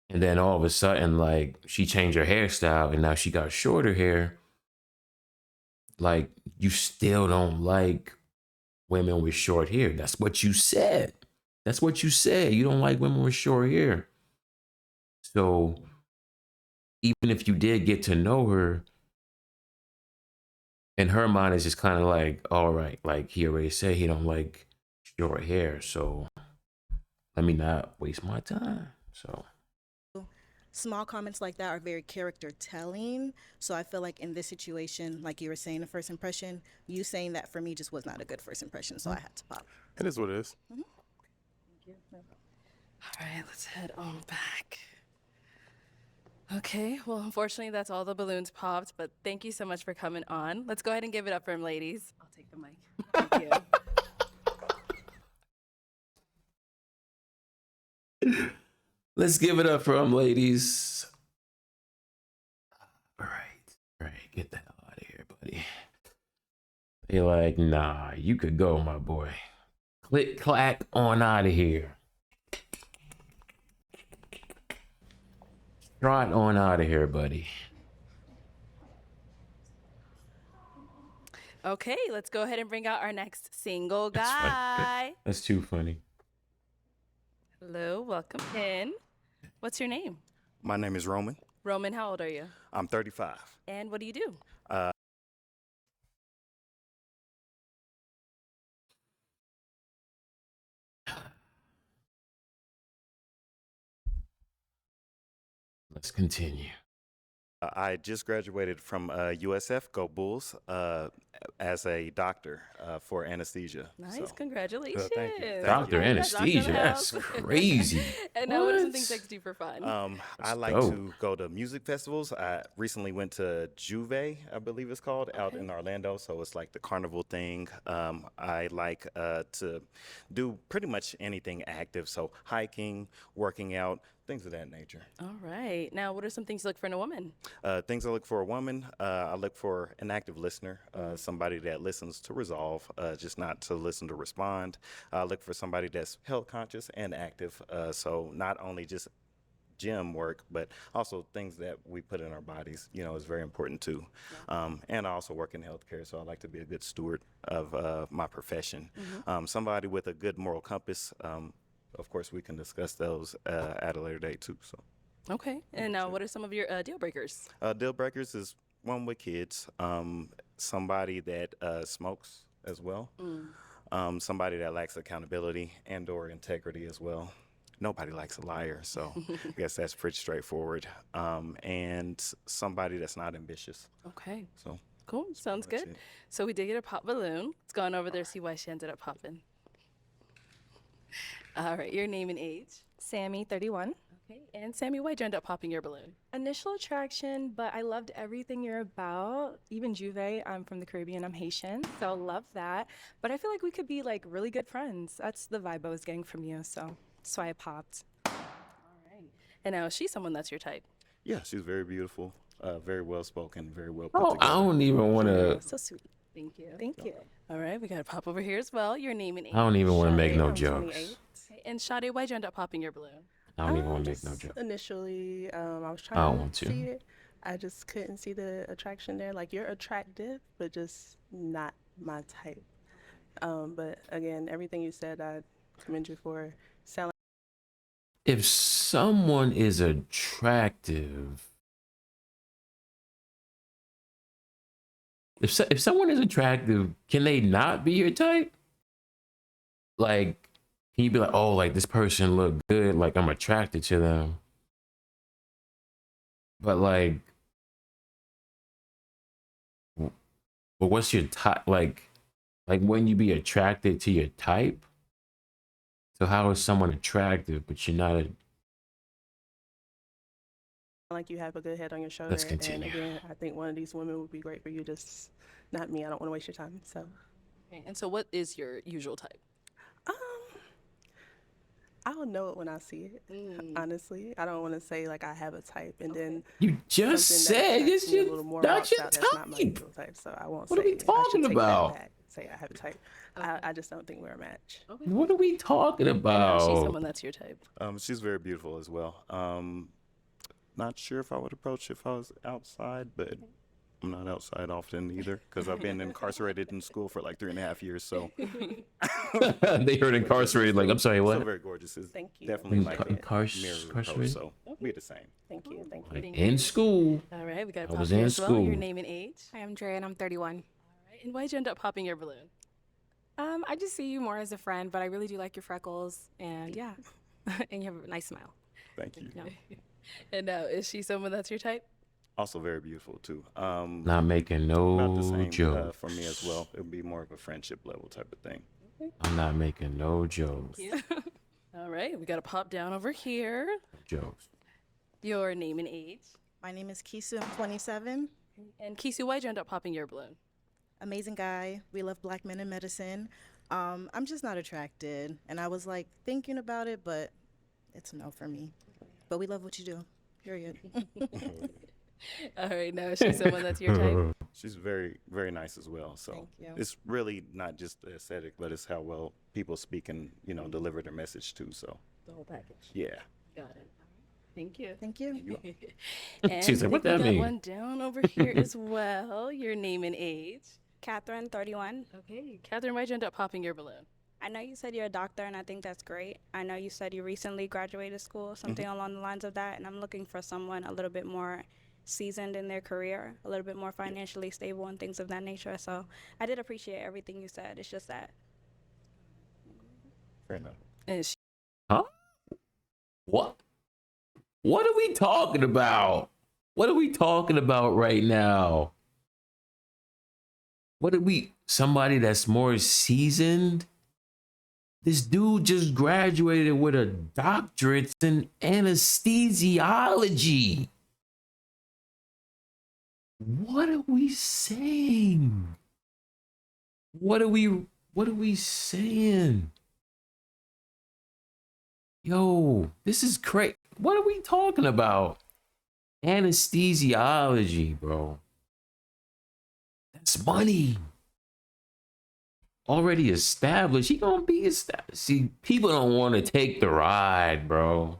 and then all of a sudden, like, she changed her hairstyle and now she got shorter hair, like, you still don't like women with short hair. That's what you said. That's what you said. You don't like women with short hair. So even if you did get to know her, in her mind, it's just kind of like, all right, like, he already said he don't like short hair, so let me not waste my time. So Small comments like that are very character telling. So I feel like in this situation, like you were saying, the first impression, you saying that for me just was not a good first impression. So I had to pop. It is what it is. All right, let's head on back. Okay, well, unfortunately, that's all the balloons popped, but thank you so much for coming on. Let's go ahead and give it up for him, ladies. I'll take the mic. Thank you. let's give it up for them, ladies. All right, get the hell out of here, buddy. They're like, nah, you could go, my boy. Click, clack, on out of here. Trot on out of here, buddy. Okay, let's go ahead and bring out our next single guy. That's too funny. Hello, welcome in. What's your name? My name is Roman. Roman, how old are you? I'm 35. And what do you do? Let's continue. I just graduated from USF, Go Bulls, as a doctor for anesthesia. Nice, So, congratulations. thank you. Doctor anesthesia, that's crazy. And now what are some things that you do for fun? I like dope. to go to music festivals. I recently went to Juve, I believe it's called, out in Orlando. So it's like the carnival thing. I like to do pretty much anything active. So hiking, working out, things of that nature. All right. Now, what are some things you look for in a woman? Things I look for a woman, I look for an active listener, somebody that listens to resolve, just not to listen to respond. I look for somebody that's health conscious and active, so not only just gym work, but also things that we put in our bodies, is very important too. And I also work in healthcare, so I like to be a good steward of my profession. Somebody with a good moral compass. Of course, we can discuss those at a later date too. So. Okay. And now, what are some of your deal breakers? Deal breakers is one with kids, somebody that smokes as well, somebody that lacks accountability and/or integrity as well. Nobody likes a liar, so I guess that's pretty straightforward. And somebody that's not ambitious. Okay. So cool. Sounds good. it. So we did get a pop balloon. Let's go on over there, see why she ended up popping. All right. Your name and age? Sammy, 31. Okay. And Sammy, why'd you end up popping your balloon? Initial attraction, but I loved everything you're about. Even Juve, I'm from the Caribbean, I'm Haitian, so love that. But I feel like we could be like really good friends. That's the vibe I was getting from you, so that's why I popped. All right. And now, is she someone that's your type? Yeah, she's very beautiful, very well spoken, very well put Oh, together. I don't even want to. So sweet. Thank you. Thank you. All right. We got to pop over here as well. Your name and age? I don't even want to make no I'm jokes. 28. Okay. And Sade, why'd you end up popping your balloon? I don't even want to make Just no jokes. Initially, I was I don't trying want to to. see it. I just couldn't see the attraction there. Like, you're attractive, but just not my type. But again, everything you said, I commend you for. Sound If someone is attractive, if someone is attractive, can they not be your type? Like, can you be like, oh, like this person look good, like I'm attracted to them, but like, but what's your type? Like wouldn't you be attracted to your type? So how is someone attractive but you're not? like you have a good head on your shoulder. Let's continue. And again, I think one of these women would be great for you. Just not me. I don't want to waste your time. So. Okay. And so, what is your usual type? I'll know it when I see it. Honestly, I don't want to say like I have a type, and then You just something that said attracts it's me a your, little more not walks your out. That's not my type. usual type, so I won't What are say. we I should talking take about? that back. Say I have a type. I just don't think we're a match. What are we talking And now she's about? someone that's your type. She's very beautiful as well. Not sure if I would approach if I was outside, but I'm not outside often either because I've been incarcerated in school for like 3.5 years. So They heard incarcerated. Like, I'm sorry, still what? very gorgeous. It's Thank you. definitely like a mirror Incarcerated? approach. So we're the same. Thank you. Thank you. Like in school. All right, we got I to pop was you in as well. Your school. name and age. Hi, I'm Dre, and I'm 31. All right, and why'd you end up popping your balloon? I just see you more as a friend, but I really do like your freckles, and yeah, and you have a nice smile. Thank you. Yeah. And now, is she someone that's your type? Also very beautiful too. Not making About the no same joke. for me as well. It would be more of a friendship level type of thing. I'm not making no jokes. All right, we got to pop down over here. Jokes. Your name and age. My name is Kisu. I'm 27. And Kisu, why'd you end up popping your balloon? Amazing guy. We love black men in medicine. I'm just not attracted. And I was like thinking about it, but it's a no for me. But we love what you do. Period. All right, now is she someone that's your type? She's very, very nice as well. So Thank you. it's really not just the aesthetic, but it's how well people speak and deliver their message too. So The whole package. yeah. Got it. Thank you. Thank you. And She's like, I "What think that we got mean?" one down over here as well. Your name and age. Catherine, 31. Okay, Catherine, why'd you end up popping your balloon? I know you said you're a doctor, and I think that's great. I know you said you recently graduated school, something along the lines of that, and I'm looking for someone a little bit more seasoned in their career, a little bit more financially stable and things of that nature. So I did appreciate everything you said. It's just that. Fair enough. And is she Huh? What? What are we talking about? What are we talking about right now? Somebody that's more seasoned? This dude just graduated with a doctorate in anesthesiology. What are we saying? What are we saying? Yo, this is crazy. What are we talking about? Anesthesiology, bro. That's money. Already established. He gonna be established. See, people don't want to take the ride, bro.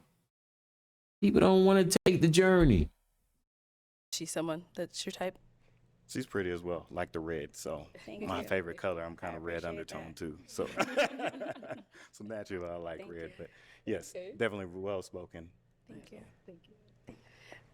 People don't want to take the journey. she someone that's your type? She's pretty as well, like the red. So Thank my you. favorite color. I'm kind of red appreciate undertone that. too. So so naturally I like Thank red. you. But yes, Okay. definitely well spoken. Thank you.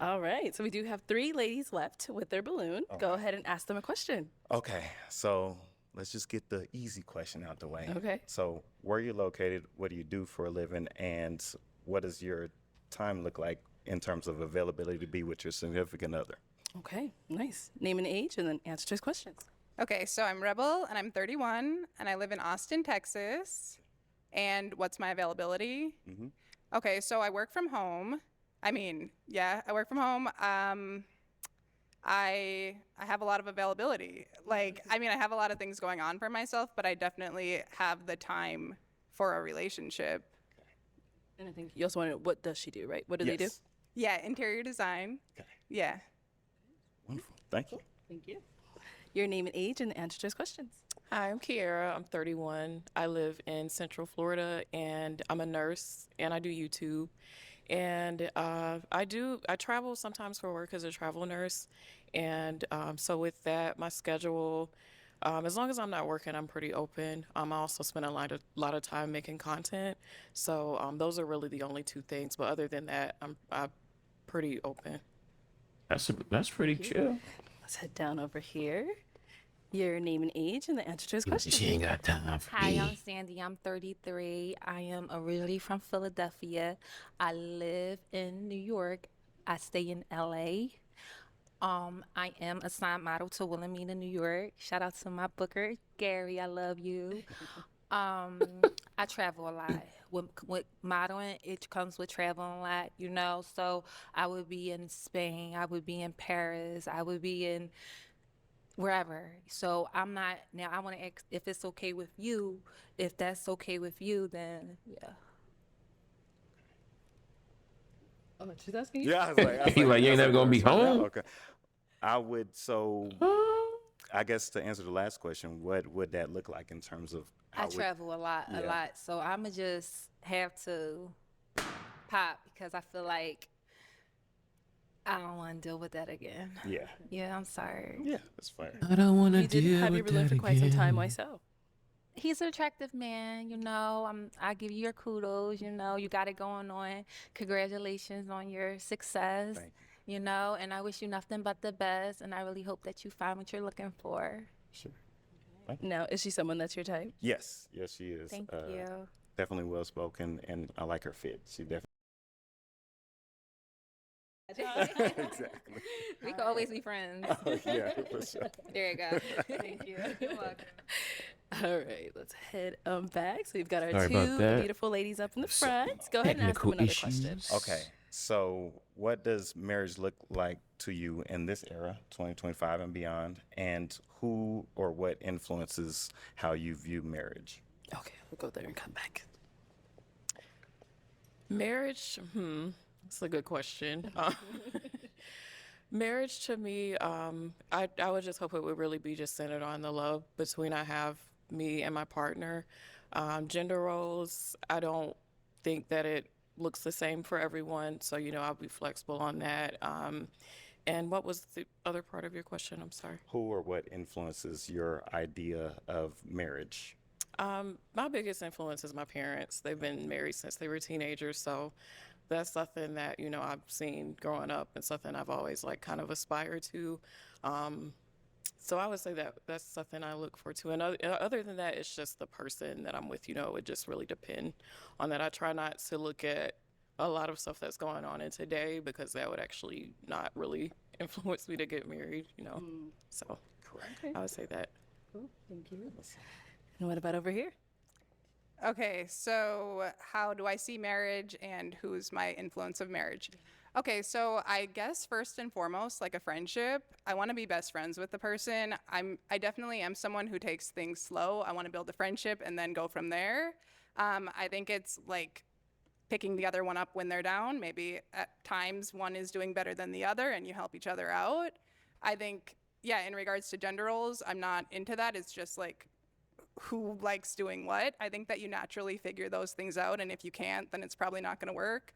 All right, so we do have 3 ladies left with their balloon. Go ahead and ask them a question. Okay, so let's just get the easy question out the way. Okay. So where are you located? What do you do for a living? And what does your time look like in terms of availability to be with your significant other? Okay, nice. Name and age, and then answer to his questions. Okay, so I'm Rebel, and I'm 31, and I live in Austin, Texas. And what's my availability? Mhm. Okay, so I work from home. I work from home. I have a lot of availability. I have a lot of things going on for myself, but I definitely have the time for a relationship. And I think you also want to know, what does she do, right? What do they do? Yes. Yeah, interior design. Okay. Yeah. Wonderful. Thank you. Thank you. Your name and age, and answer to his questions. Hi, I'm Kiara. I'm 31. I live in Central Florida, and I'm a nurse, and I do YouTube. And I travel sometimes for work as a travel nurse. And so with that, my schedule, as long as I'm not working, I'm pretty open. I also spend a lot of time making content. So those are really the only 2 things. But other than that, I'm pretty open. That's pretty chill. Let's head down over here. Your name and age, and the answer to his She questions. ain't got time for Hi, me. I'm Sandy. I'm 33. I am originally from Philadelphia. I live in New York. I stay in LA. I am a sign model to Wilhelmina, New York. Shout out to my booker, Gary. I love you. I travel a lot. With modeling, it comes with traveling a lot, So I would be in Spain. I would be in Paris. I would be in wherever. So I'm not, now I want to ask if it's okay with you. If that's okay with you, then yeah. Oh, she's asking you? Yeah, I was like, He like, you I ain't was never gonna be "Where's my home?" Okay. I would, so I guess to answer the last question, what would that look like in terms of I how would, travel a lot, yeah. so I'ma just have to pop because I feel like I don't want to deal with that again. Yeah. Yeah, I'm sorry. Yeah, that's fair. I don't want to You did deal have your with balloon that for quite some time. Why again. so? He's an attractive man, you know. I give you your kudos, you know. You got it going on. Congratulations on your success, Thank you know. And I wish you nothing but the best. And I really hope that you find what you're looking for. Sure. Now, is she someone that's your type? Yes, yes, she is. Thank you. Definitely well spoken, and I like her fit. She definitely. Exactly. We can always be friends. Oh, yeah, for sure. There you go. Thank you. You're welcome. All right, let's head back. So we've got our Sorry about two that. beautiful ladies up in the front. Go ahead and ask them Technical another question. issues. Okay, so what does marriage look like to you in this era, 2025 and beyond? And who or what influences how you view marriage? Okay, we'll go there and come back. Marriage, that's a good question. Marriage to me, I would just hope it would really be just centered on the love between me and my partner. Gender roles, I don't think that it looks the same for everyone, so I'll be flexible on that. And what was the other part of your question? I'm sorry. Who or what influences your idea of marriage? My biggest influence is my parents. They've been married since they were teenagers, so that's something that I've seen growing up and something I've always kind of aspired to. So I would say that that's something I look forward to. And other than that, it's just the person that I'm with. It would just really depend on that. I try not to look at a lot of stuff that's going on in today because that would actually not really influence me to get married. So Correct. I would say that. Cool, thank you. And what about over here? Okay, so how do I see marriage and who's my influence of marriage? Okay, so I guess first and foremost, like a friendship, I want to be best friends with the person. I definitely am someone who takes things slow. I want to build a friendship and then go from there. I think it's like picking the other one up when they're down. Maybe at times one is doing better than the other and you help each other out. I think, yeah, in regards to gender roles, I'm not into that. It's just like who likes doing what. I think that you naturally figure those things out, and if you can't, then it's probably not going to work.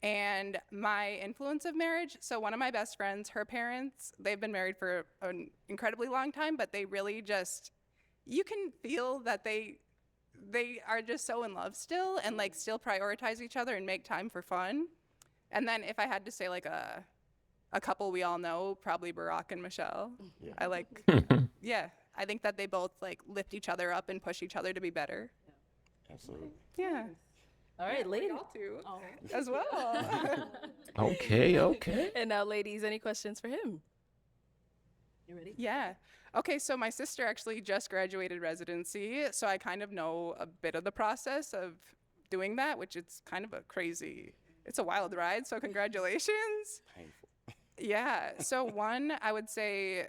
And my influence of marriage, so one of my best friends, her parents, they've been married for an incredibly long time, but they really just, you can feel that they are just so in love still and still prioritize each other and make time for fun. And then if I had to say a couple we all know, probably Barack and Michelle. Yeah. I yeah, I think that they both lift each other up and push each other to be better. Absolutely. Yeah. All right, ladies. Too, as well. Okay. And now, ladies, any questions for him? You ready? Yeah. Okay, so my sister actually just graduated residency, so I kind of know a bit of the process of doing that, which it's kind of it's a wild ride, so congratulations. Painful. Yeah, so one, I would say,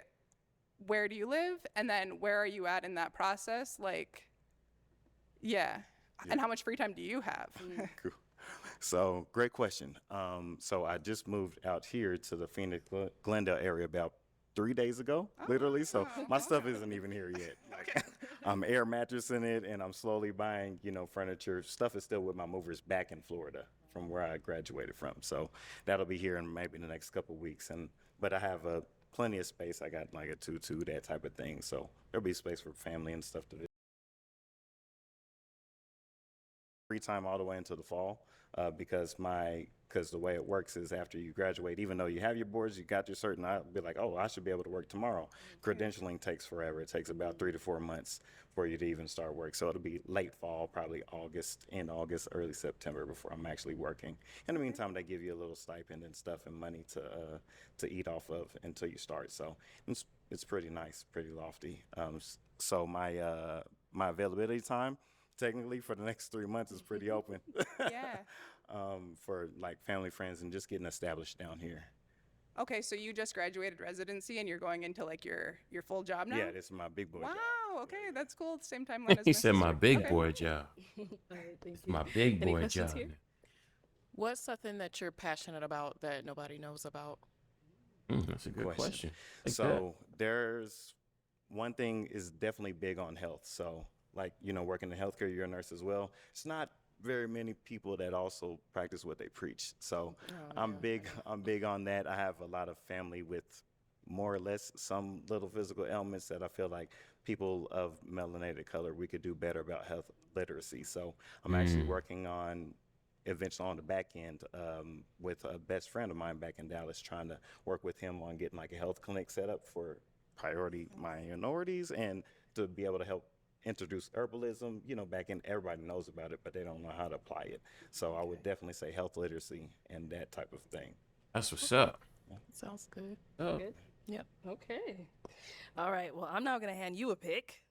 where do you live? And then where are you at in that process? Yeah. And how much free time do you have? Cool. So great question. So I just moved out here to the Phoenix Glendale area about 3 days ago, literally. So my stuff isn't even here yet. I'm air mattressing it, and I'm slowly buying, furniture. Stuff is still with my movers back in Florida from where I graduated from. So that'll be here in maybe the next couple of weeks. But I have plenty of space. I got a tutu, that type of thing. So there'll be space for family and stuff to do. Free time all the way into the fall because the way it works is after you graduate, even though you have your boards, you got your cert, and I'll be like, oh, I should be able to work tomorrow. Credentialing takes forever. It takes about 3 to 4 months for you to even start work. So it'll be late fall, probably end August, early September before I'm actually working. In the meantime, they give you a little stipend and stuff and money to eat off of until you start. So it's pretty nice, pretty lofty. So my availability time, technically for the next 3 months is pretty open. Yeah. For family, friends, and just getting established down here. Okay, so you just graduated residency and you're going into your full job now? Yeah, this is my big boy job. Wow, okay, that's cool. At the same timeline as He my said my sister. big Okay. boy job. All right, thank you. My big Any boy questions job. here? What's something that you're passionate about that nobody knows about? That's a good question. Like So there's one thing is definitely big on health. So like, working in healthcare, you're a nurse as well. It's not very many people that also practice what they preach. So I'm big on that. I have a lot of family with more or less some little physical ailments that I feel like people of melanated color, we could do better about health literacy. So I'm actually working on eventually on the back end with a best friend of mine back in Dallas, trying to work with him on getting like a health clinic set up for priority minorities and to be able to help introduce herbalism, back in, everybody knows about it, but they don't know how to apply it. So I would definitely say health literacy and that type of thing. That's what's up. Sounds good. Oh. Good. Yep. Okay. All right. Well, I'm now going to hand you a pick.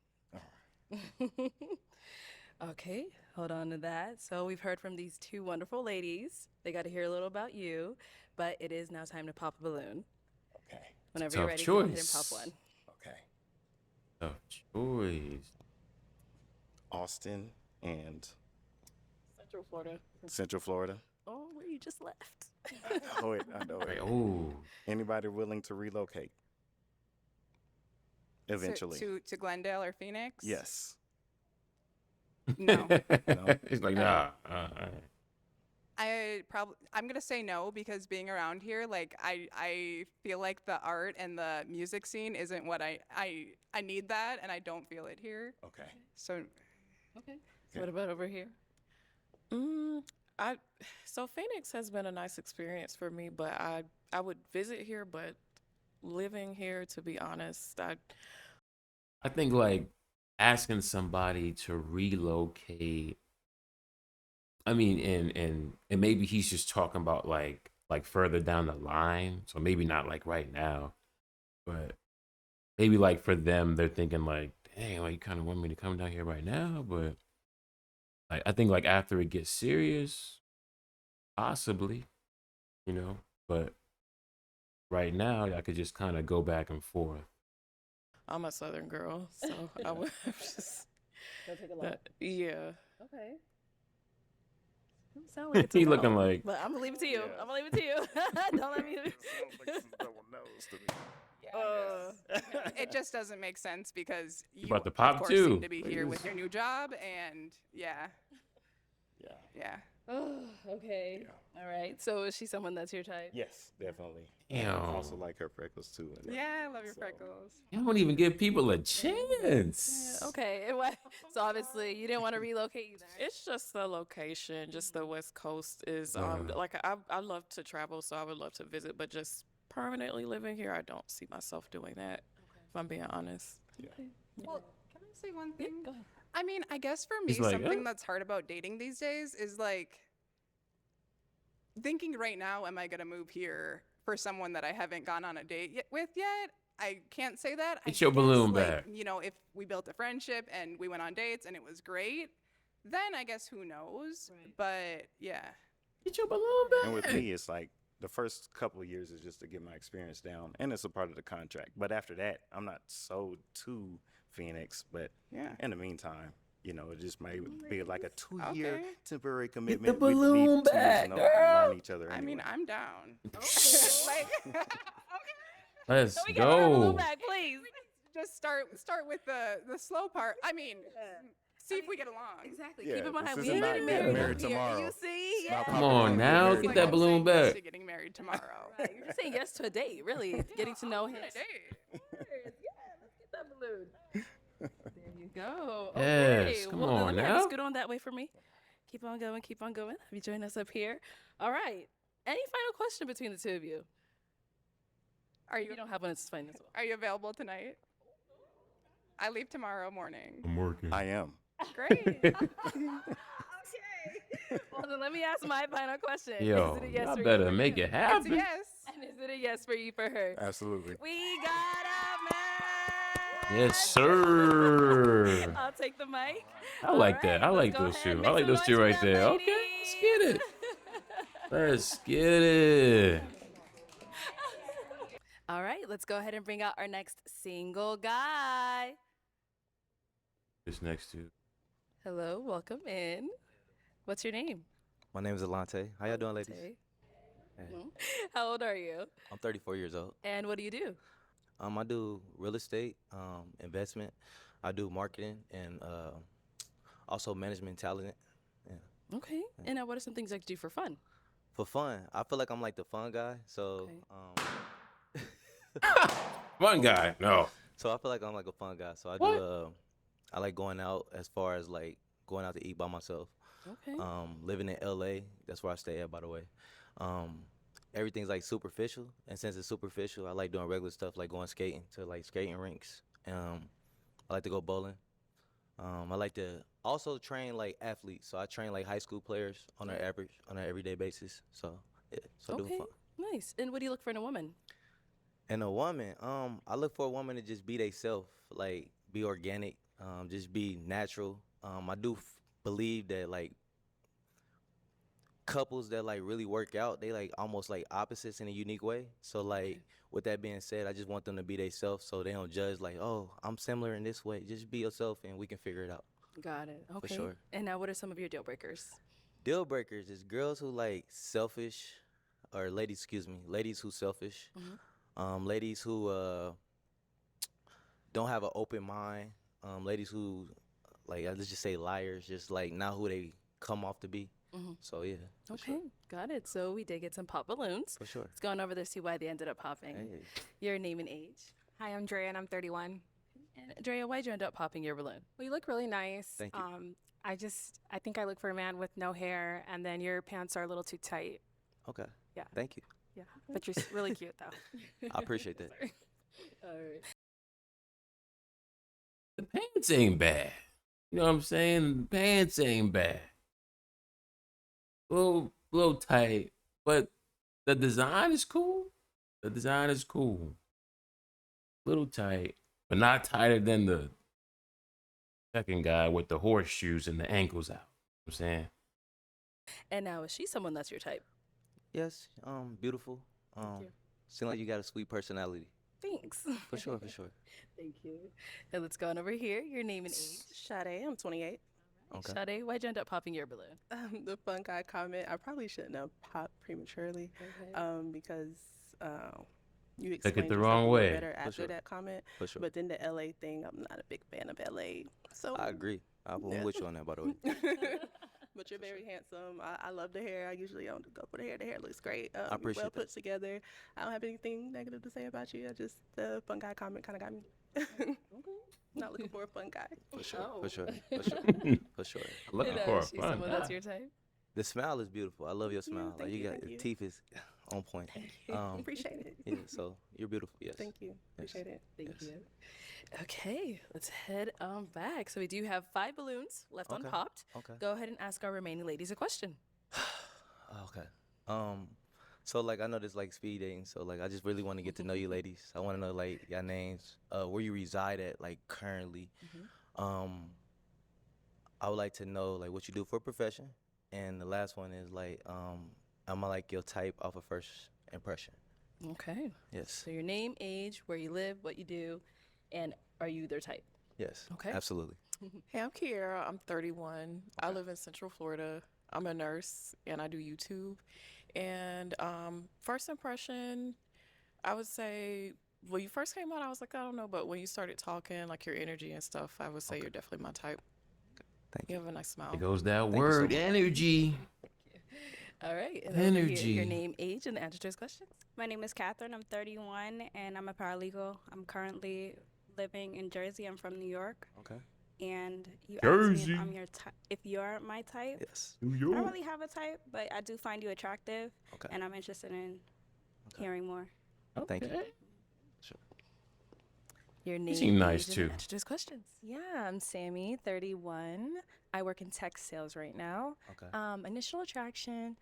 Okay. Hold on to that. So we've heard from these two wonderful ladies. They got to hear a little about you, but it is now time to pop a balloon. Okay. Whenever you're ready, go ahead and pop one. Okay. Tough choice. Austin and Central Florida. Central Florida. Oh, where you just left. Oh, wait, I know it. Oh. Anybody willing to relocate? Eventually. To Glendale or Phoenix? Yes. No. No? He's like, nah. I'm gonna say no because being around here, like I feel like the art and the music scene isn't what I need that, and I don't feel it here. Okay. So. Okay. What about over here? So Phoenix has been a nice experience for me, but I would visit here, but living here, to be honest, I think like asking somebody to relocate. I mean, and maybe he's just talking about like further down the line. So maybe not like right now, but maybe like for them, they're thinking like, dang, like you kind of want me to come down here right now, but like I think like after it gets serious, possibly, but right now I could just kind of go back and forth. I'm a Southern girl, so I would just. That'll take a lot. Yeah. Okay. Don't sound like it's He a looking no, like. But I'm gonna leave it to you. I'm gonna leave it to you. Don't let me. It just doesn't make sense because you about to of pop course, too. seem to be here with your new job, and yeah. Oh, okay. Yeah. All right. So is she someone that's your type? Yes, definitely. Damn. I also like her freckles too. Yeah, I love your freckles. You don't even give people a chance. Yeah, okay. So obviously you didn't want to relocate either. It's just the location, just the West Coast is like I love to travel, so I would love to visit, but just permanently living here, I don't see myself doing that. If I'm being honest. Yeah. Okay. Well, can I say one thing? Go ahead. I mean, I guess for me, He's like, something that's hard about dating these days is like thinking right now, am I going to move here for someone that I haven't gone on a date with yet? I can't say that. Get your balloon like, back. If we built a friendship and we went on dates and it was great, then I guess who knows? Right. But yeah. Get your balloon back. And with me, it's like the first couple of years is just to get my experience down, and it's a part of the contract. But after that, I'm not sold to Phoenix. But Yeah. in the meantime, it just might be like a 2-year Okay. temporary Get commitment. the We'd balloon need 2 years back, to girl. learn each other. I mean, anyway. I'm down. Like, Let's Can we get her balloon go. back, please? just start with the slow part. I mean, see if we get along. Exactly. Yeah, Keep in mind, this we is ain't not getting getting married, married up here. tomorrow. You see? It's not Yeah. Come on now, It's get like that I'm balloon saying yes back. to getting married tomorrow. Right. You're just saying yes to a date, really. Getting to know him. On a date. Yeah, let's get that balloon. There you go. Yes, Okay. come Well, then on let me now. Just scoot on that way for me. Keep on going. Keep on going. Have you joined us up here? All right. Any final question between the two of you? Are If you don't have one, it's fine as well. Are you available tonight? I leave tomorrow morning. I'm working. I am. Great. Okay. Well, then let me ask my final question. Yo, Is it a yes y'all for better you? make it It's a happen. yes. And is it a yes for you for her? Absolutely. We got a match. Yes, sir. I'll take the mic. I like All that. right, I let's like go those ahead, two. make I like some those noise two for right that there. lady. Okay, let's get it. Let's get it. All right, let's go ahead and bring out our next single guy. This next two. Hello, welcome in. What's your name? My name is Alante. How y'all doing, ladies? Tay. Hey. How old are you? I'm 34 years old. And what do you do? I do real estate, investment. I do marketing and also management talent. Yeah. Okay. And now what are some things that you do for fun? For fun, I feel like I'm like the fun guy. So, Fun guy. No. So I feel like I'm like a fun guy. So I What? do. I like going out as far as like going out to eat by myself. Okay. Living in LA, that's where I stay at, by the way. Everything's like superficial, and since it's superficial, I like doing regular stuff like going skating to like skating rinks. I like to go bowling. I like to also train like athletes. So I train like high school players on an everyday basis. So yeah, so doing Okay. fun. Nice. And what do you look for in a woman? And a woman, I look for a woman to just be theyself, like be organic, just be natural. I do believe that like couples that like really work out, they like almost like opposites in a unique way. So like with that being said, I just want them to be themselves so they don't judge like, oh, I'm similar in this way. Just be yourself and we can figure it out. Got it. Okay. For sure. And now what are some of your deal breakers? Deal breakers is girls who like selfish, or ladies, excuse me, ladies who selfish, ladies who don't have an open mind, ladies who like let's just say liars, just like not who they come off to be. So yeah. for Okay. sure. Got it. So we did get some pop balloons. For sure. Let's go on over there, see why they ended up popping. Hey. Your name and age. Hi, I'm Drea, and I'm 31. And Drea, why'd you end up popping your balloon? Well, you look really nice. Thank you. I think I look for a man with no hair, and then your pants are a little too tight. Okay. Yeah. Thank you. Yeah, but you're really cute though. I appreciate that. All right. The pants ain't bad. You know what I'm saying? The pants ain't bad. Little tight, but the design is cool. The design is cool. Little tight, but not tighter than the second guy with the horseshoes and the ankles out. You know what I'm saying? And now is she someone that's your type? Yes. Beautiful. you. Seem like you got a sweet personality. Thanks. For sure. For sure. Thank you. And let's go on over here. Your name and age. Sade, I'm 28. Okay. Sade, why'd you end up popping your balloon? The fun guy comment, I probably shouldn't have popped prematurely because you Took explained it the yourself wrong a little way. better For after sure. that comment. For sure. But then the LA thing, I'm not a big fan of LA. So I agree. I'm Yeah. with you on that, by the way. But you're very handsome. I love the hair. I usually don't go for the hair. The hair looks great. I appreciate well that. put together. I don't have anything negative to say about you. I just the fun guy comment kind of got me. Not looking for a fun guy. For sure. Oh. For sure. For sure. For sure. Looking And, for a is she fun someone that's guy. your type? The smile is beautiful. I love your smile. thank you, got thank your you. teeth is on point. Appreciate it. Yeah, so you're beautiful. Yes. Thank you. Yes. Appreciate it. Thank Yes. you. Okay, let's head on back. So we do have 5 balloons left Okay. unpopped. Okay. Go ahead and ask our remaining ladies a question. Okay. So like I know this like speed dating, so like I just really want to get to know you ladies. I want to know like your names, where you reside at like currently. I would like to know like what you do for a profession, and the last one is like am I like your type off of first impression? Okay. Yes. So your name, age, where you live, what you do, and are you their type? Yes. Okay. Absolutely. Hey, I'm Kiera. I'm 31. I live in Central Florida. I'm a nurse and I do YouTube. And first impression, I would say when you first came out, I was like, I don't know. But when you started talking, like your energy and stuff, I would say you're definitely my type. Thank you. You have a nice smile. There goes that you so word, much. energy. All right. And over here, Energy. your name, age, and the answer to his question. My name is Catherine. I'm 31, and I'm a paralegal. I'm currently living in Jersey. I'm from New York. Okay. And you asked me Jersey. if I'm your if you're my type. Yes. New I York. don't really have a type, but I do find you attractive, Okay. and I'm interested in hearing more. Thank you. Okay. Your name, seem nice, age, too. and the answer to his questions. Yeah, I'm Sammy, 31. I work in tech sales right now. Okay. Initial attraction.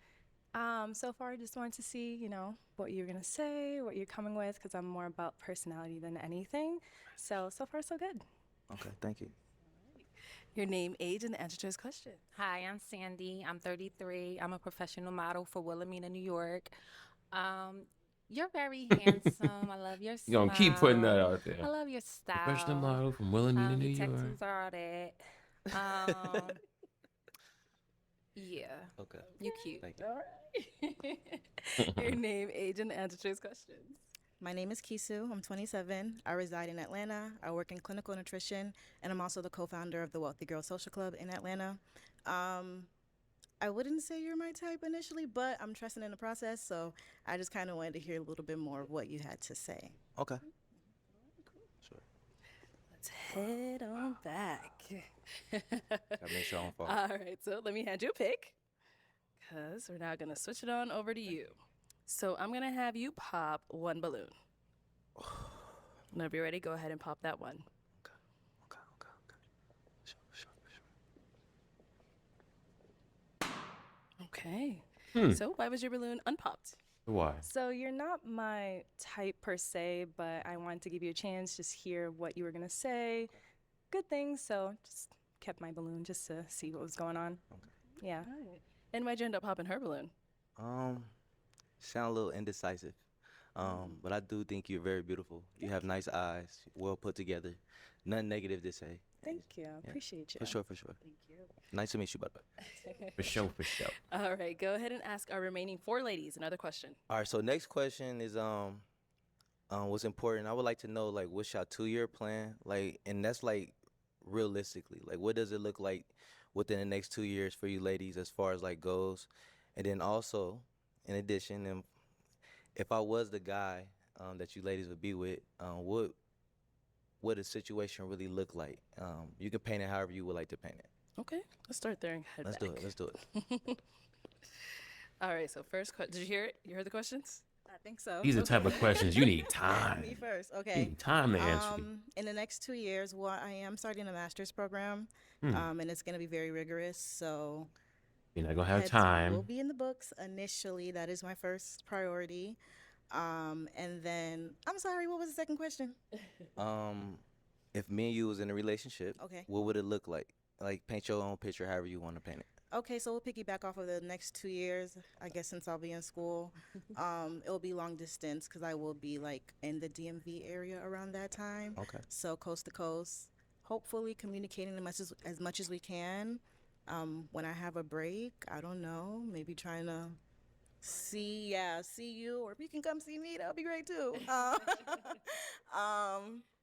So far, I just wanted to see, you know, what you're gonna say, what you're coming with, because I'm more about personality than anything. So far, so good. Okay. Thank you. Your name, age, and the answer to his question. Hi, I'm Sandy. I'm 33. I'm a professional model for Wilhelmina, New York. You're very handsome. I love your You're smile. gonna keep putting that out there. I love your style. Professional model from Wilhelmina, New your York. tattoos are all that. Yeah. Okay. You cute. Thank you. All right. Your name, age, and answer to his questions. My name is Kisu. I'm 27. I reside in Atlanta. I work in clinical nutrition, and I'm also the co-founder of the Wealthy Girls Social Club in Atlanta. I wouldn't say you're my type initially, but I'm trusting in the process, so I just kind of wanted to hear a little bit more of what you had to say. Okay. Sure. Let's head on back. Gotta make sure I don't fall. All right, so let me hand you a pick, because we're now going to switch it on over to you. So I'm going to have you pop one balloon. Whenever you're ready, go ahead and pop that one. Okay. Sure. Okay. Hmm. So why was your balloon unpopped? Why? So you're not my type per se, but I wanted to give you a chance, just hear what you were gonna say. Good things, so just kept my balloon just to see what was going on. Okay. Yeah. All right. And why'd you end up popping her balloon? Sound a little indecisive. But I do think you're very beautiful. You have nice eyes, well put together. Nothing negative to say. Thank you. Yeah. Appreciate you. For sure. Thank you. Nice to meet you, by the way. For sure. All right, go ahead and ask our remaining 4 ladies another question. All right, so next question is what's important. I would like to know like what's your 2-year plan? Like, and that's like realistically, like what does it look like within the next 2 years for you ladies as far as like goals? And then also, in addition, if I was the guy that you ladies would be with, what a situation really look like? You can paint it however you would like to paint it. Okay, let's start there and head Let's back. do it. All right, so first question. Did you hear it? You heard the questions? I think so. These are the type of questions you need time. Me first, You okay. need time to answer. In the next 2 years, well, I am starting a master's program, and it's going to be very rigorous. So You're not gonna have heads time. will be in the books initially. That is my first priority. And then, I'm sorry, what was the second question? If me and you was in a relationship, Okay. what would it look like? Like paint your own picture however you want to paint it. Okay, so we'll piggyback off of the next 2 years, I guess, since I'll be in school. It'll be long distance because I will be like in the DMV area around that time. Okay. So coast to coast, hopefully communicating as much as we can. When I have a break, I don't know, maybe trying to see you, or if you can come see me, that'll be great too.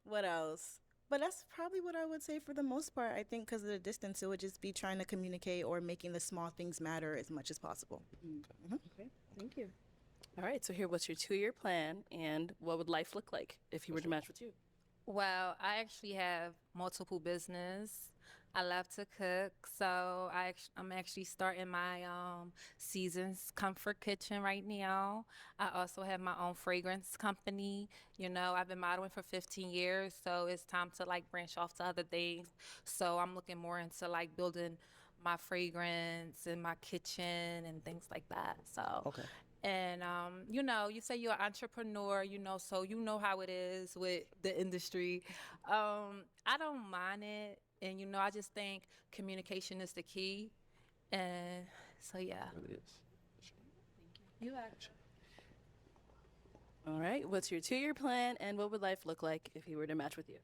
What else? But that's probably what I would say for the most part. I think because of the distance, it would just be trying to communicate or making the small things matter as much as possible. Okay, thank you. All right, so here, what's your 2-year plan, and what would life look like if he were to match with you? Well, I actually have multiple business. I love to cook, so I'm actually starting my Seasons Comfort Kitchen right now. I also have my own fragrance company. You know, I've been modeling for 15 years, so it's time to like branch off to other things. So I'm looking more into like building my fragrance and my kitchen and things like that. So Okay. and you know, you say you're an entrepreneur, you know, so you know how it is with the industry. I don't mind it. And, you know, I just think communication is the key. And so, yeah. It really is. You actually. All right, what's your 2-year plan, and what would life look like if he were to match with you?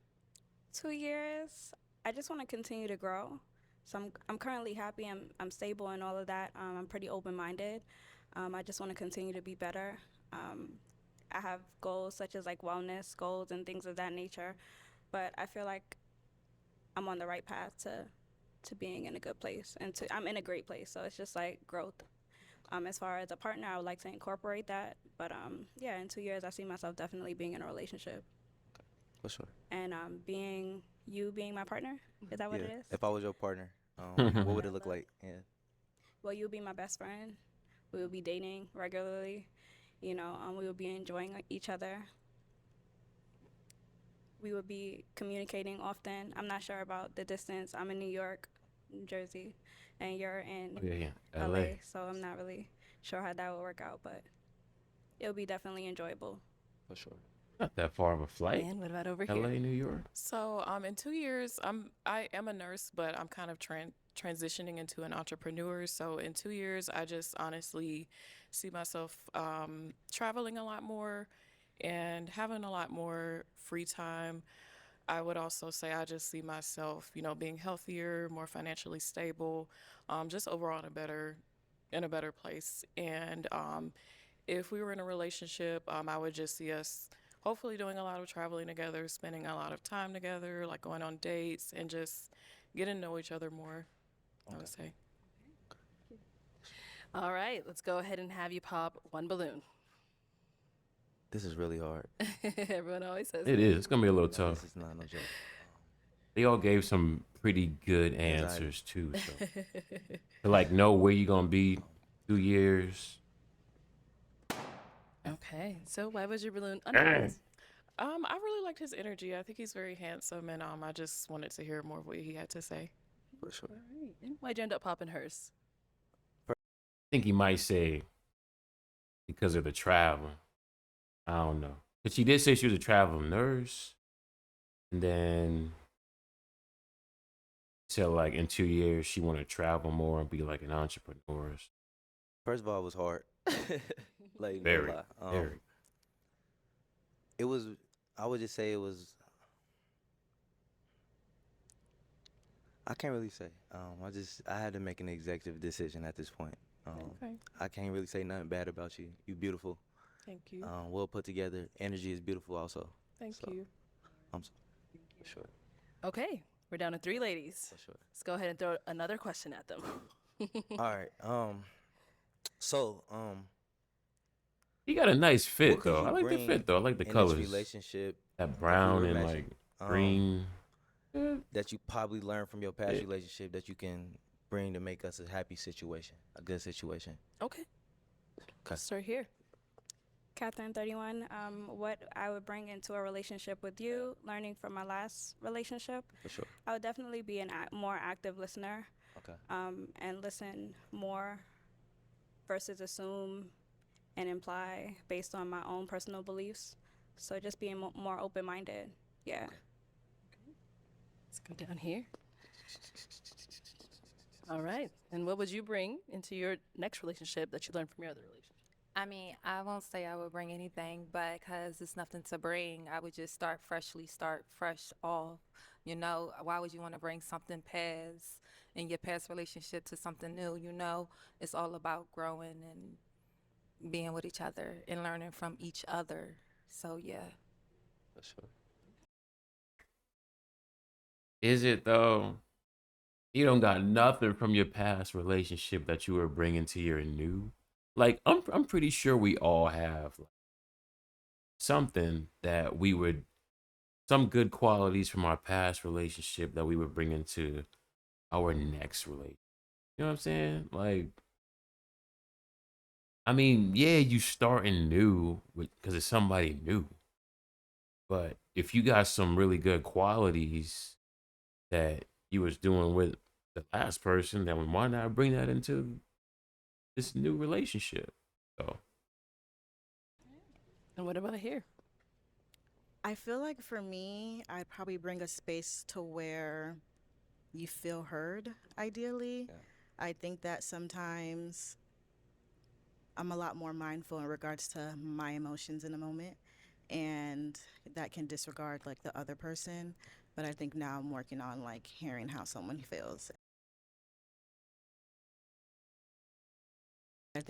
2 years, I just want to continue to grow. So I'm currently happy. I'm stable and all of that. I'm pretty open-minded. I just want to continue to be better. I have goals such as like wellness goals and things of that nature, but I feel like I'm on the right path to being in a good place, and I'm in a great place. So it's just like growth. As far as a partner, I would like to incorporate that. But yeah, in 2 years, I see myself definitely being in a relationship. For sure. And being my partner, is that what it is? If I was your partner, what would it look like? Yeah. Well, you'll be my best friend. We will be dating regularly. You know, we will be enjoying each other. We would be communicating often. I'm not sure about the distance. I'm in New York, New Jersey, and you're in LA. So I'm not really sure how that would work out, but it'll be definitely enjoyable. For sure. Not that far of a flight. And what about over LA, here? New York. So in 2 years, I am a nurse, but I'm kind of transitioning into an entrepreneur. So in 2 years, I just honestly see myself traveling a lot more and having a lot more free time. I would also say I just see myself, being healthier, more financially stable, just overall in a better place. And if we were in a relationship, I would just see us hopefully doing a lot of traveling together, spending a lot of time together, like going on dates and just getting to know each other more, I would say. All right, let's go ahead and have you pop one balloon. This is really hard. Everyone always says It that. is. It's gonna be a little This tough. is not no joke. They all gave some pretty good Anxiety. answers too. So, to like know where you're gonna be 2 years. Okay, so why was your balloon Dang. unpopped? I really liked his energy. I think he's very handsome, and I just wanted to hear more of what he had to say. For sure. All right, and why'd you end up popping hers? I think he might say because of the travel. I don't know. But she did say she was a travel nurse. And then said like in 2 years she want to travel more and be like an entrepreneur. First of all, it was hard. Like, no Very, lie. very. It was, I would just say it was, I can't really say. I had to make an executive decision at this point. Okay. I can't really say nothing bad about you. You beautiful. Thank you. Well put together. Energy is beautiful also. Thank so, you. For sure. Okay, we're down to 3 ladies. For sure. Let's go ahead and throw another question at them. All right. So, He got a nice fit what could though. you I like the bring fit though. I like the in this colors. relationship, That if you brown were and matching, like green. that you probably learned from your past Yeah. relationship that you can bring to make us a happy situation, a good situation. Okay, Okay. let's start here. Catherine 31, what I would bring into a relationship with you, learning from my last relationship, For sure. I would definitely be a more active listener, Okay. and listen more versus assume and imply based on my own personal beliefs. So just being more open-minded. Yeah. Let's go down here. All right, and what would you bring into your next relationship that you learned from your other relationship? I mean, I won't say I would bring anything, but because there's nothing to bring, I would just start fresh off. Why would you want to bring something past in your past relationship to something new? It's all about growing and being with each other and learning from each other. So, yeah. For sure. Is it though? You don't got nothing from your past relationship that you were bringing to your new. Like I'm pretty sure we all have like, something that we would, some good qualities from our past relationship that we would bring into our next relationship. You know what I'm saying? Like, I mean, yeah, you starting new because it's somebody new. But if you got some really good qualities that you was doing with the last person, then why not bring that into this new relationship? So, And what about here? I feel like for me, I'd probably bring a space to where you feel heard, ideally. Yeah. I think that sometimes I'm a lot more mindful in regards to my emotions in a moment, and that can disregard like the other person. But I think now I'm working on like hearing how someone feels. And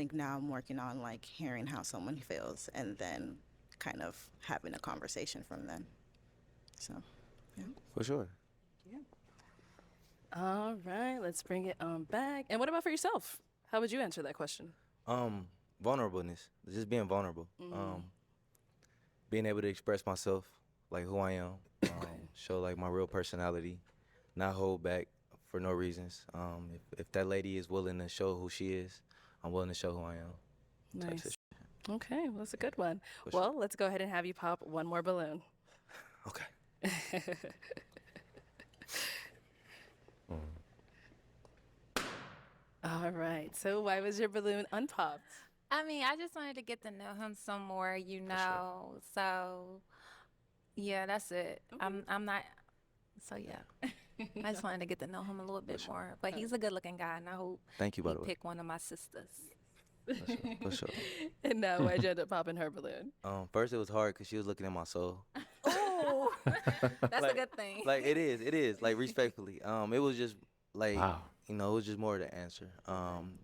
then kind of having a conversation from them. So, yeah. For sure. All right, let's bring it on back. And what about for yourself? How would you answer that question? Vulnerableness. Just being vulnerable. Being able to express myself, like who I am. Show like my real personality. Not hold back for no reasons. If that lady is willing to show who she is, I'm willing to show who I am. Type Nice. situation. Okay, well, that's a good one. For sure. Well, let's go ahead and have you pop one more balloon. Okay. All right, so why was your balloon unpopped? I mean, I just wanted to get to know him some more, So, yeah, that's it. I'm not. So yeah, I just wanted to get to know him a little bit more. But he's a good-looking guy, and I hope Thank you, by he the way. pick one of my sisters. For sure. And now why'd you end up popping her balloon? First it was hard because she was looking at my soul. Ooh, that's a good thing. Like it is. Like respectfully. It was just like Wow. you know, it was just more the answer.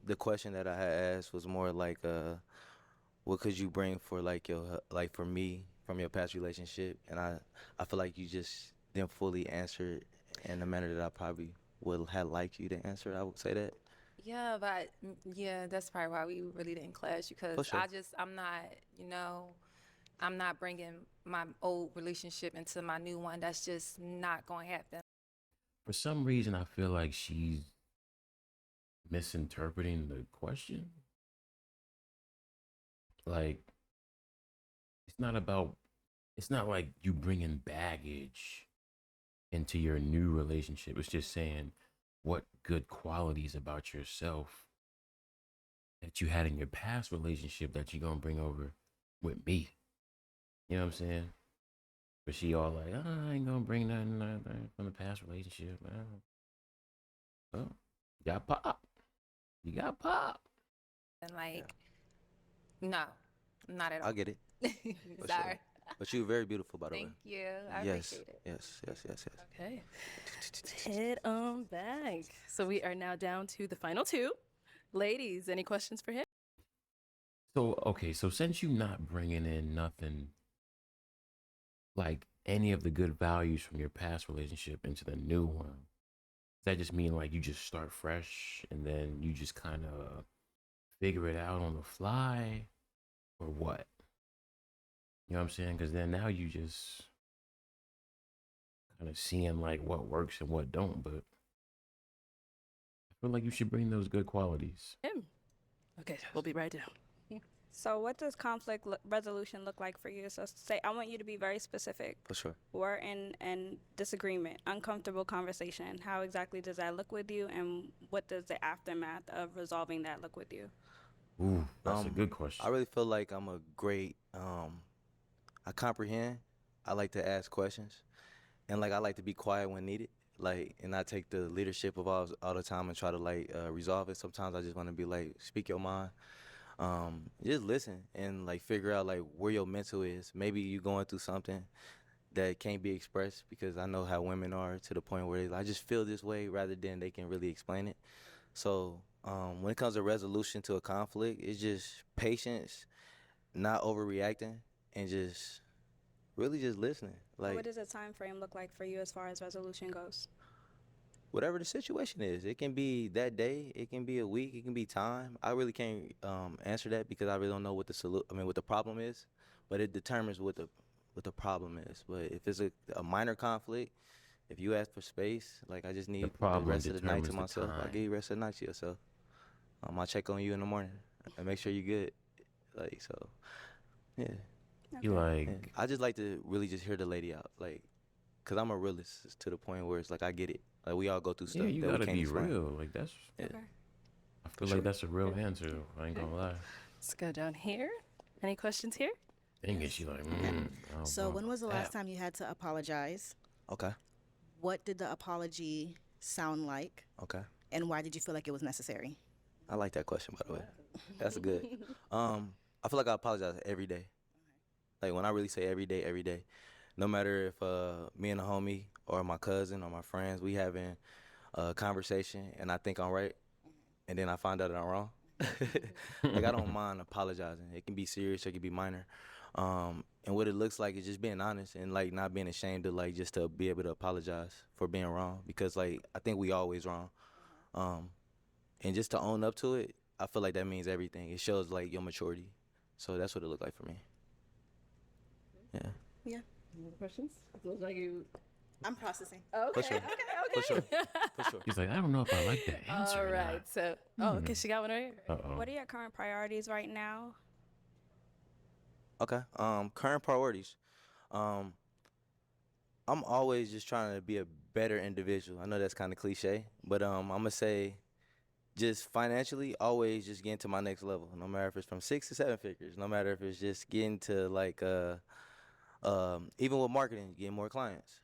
The question that I had asked was more like, what could you bring for like your like for me from your past relationship? And I feel like you just didn't fully answer it in the manner that I probably would have liked you to answer it. I would say that. Yeah, but yeah, that's probably why we really didn't clash because For sure. I'm not, you know, I'm not bringing my old relationship into my new one. That's just not going to happen. For some reason, I feel like she's misinterpreting the question. Like, it's not about, it's not like you bringing baggage into your new relationship. It's just saying what good qualities about yourself that you had in your past relationship that you're going to bring over with me. You know what I'm saying? But she all like, oh, I ain't going to bring nothing from the past relationship. Oh, you got pop. You got pop. And like, no, not at all. I get it. For Sorry. sure. But you were very beautiful, by the way. Thank you. I Yes, appreciate it. yes. Okay. Head on back. So we are now down to the final two. Ladies, any questions for him? So, okay, so since you not bringing in nothing like any of the good values from your past relationship into the new one, does that just mean like you just start fresh and then you just kind of figure it out on the fly or what? You know what I'm saying? Because then now you just kind of seeing like what works and what don't, but I feel like you should bring those good qualities. Him. Okay, we'll be right down. So what does conflict resolution look like for you? So say, I want you to be very specific. For sure. We're in disagreement, uncomfortable conversation. How exactly does that look with you, and what does the aftermath of resolving that look with you? Ooh, that's a good question. I really feel like I'm a great, I comprehend. I like to ask questions, and like I like to be quiet when needed. Like, and I take the leadership of all the time and try to like resolve it. Sometimes I just want to be like, speak your mind. Just listen and like figure out like where your mental is. Maybe you going through something that can't be expressed, because I know how women are to the point where I just feel this way rather than they can really explain it. So when it comes to resolution to a conflict, it's just patience, not overreacting, and just really just listening. Like, What does a time frame look like for you as far as resolution goes? whatever the situation is, it can be that day, it can be a week, it can be time. I really can't answer that because I really don't know what what the problem is, but it determines what the problem is. But if it's a minor conflict, if you ask for space, like I just need the rest of the night to myself, I'll give you the rest of the night to yourself. I'll check on you in the morning and make sure you're good. Like, so, yeah. You like, Yeah. I just like to really just hear the lady out, like, cause I'm a realist to the point where it's like I get it. Like, we all go through stuff. yeah, you that we gotta can't be explain. real. Like that's, Yeah. I feel like that's a real answer. I ain't gonna lie. Let's go down here. Any questions here? Dang it, she like, So when was the last time you had to apologize? Okay. What did the apology sound like? Okay. And why did you feel like it was necessary? I like that question, by the way. That's good. I feel like I apologize every day. Like, when I really say every day, no matter if me and a homie or my cousin or my friends, we having a conversation and I think I'm right, and then I find out that I'm wrong. Like, I don't mind apologizing. It can be serious or it can be minor. And what it looks like is just being honest and like not being ashamed to like just to be able to apologize for being wrong, because like I think we always wrong. And just to own up to it, I feel like that means everything. It shows like your maturity. So that's what it looked like for me. Yeah. Yeah. Any questions? It looks like you. I'm processing. For sure. For sure. For sure. He's like, I don't know if I like that answer. All or right. not. So, okay, she got one right here. Uh-oh. What are your current priorities right now? Okay. Current priorities. I'm always just trying to be a better individual. I know that's kind of cliche, but I'm gonna say, just financially, always just getting to my next level. No matter if it's from 6 to 7 figures. No matter if it's just getting to like even with marketing, getting more clients.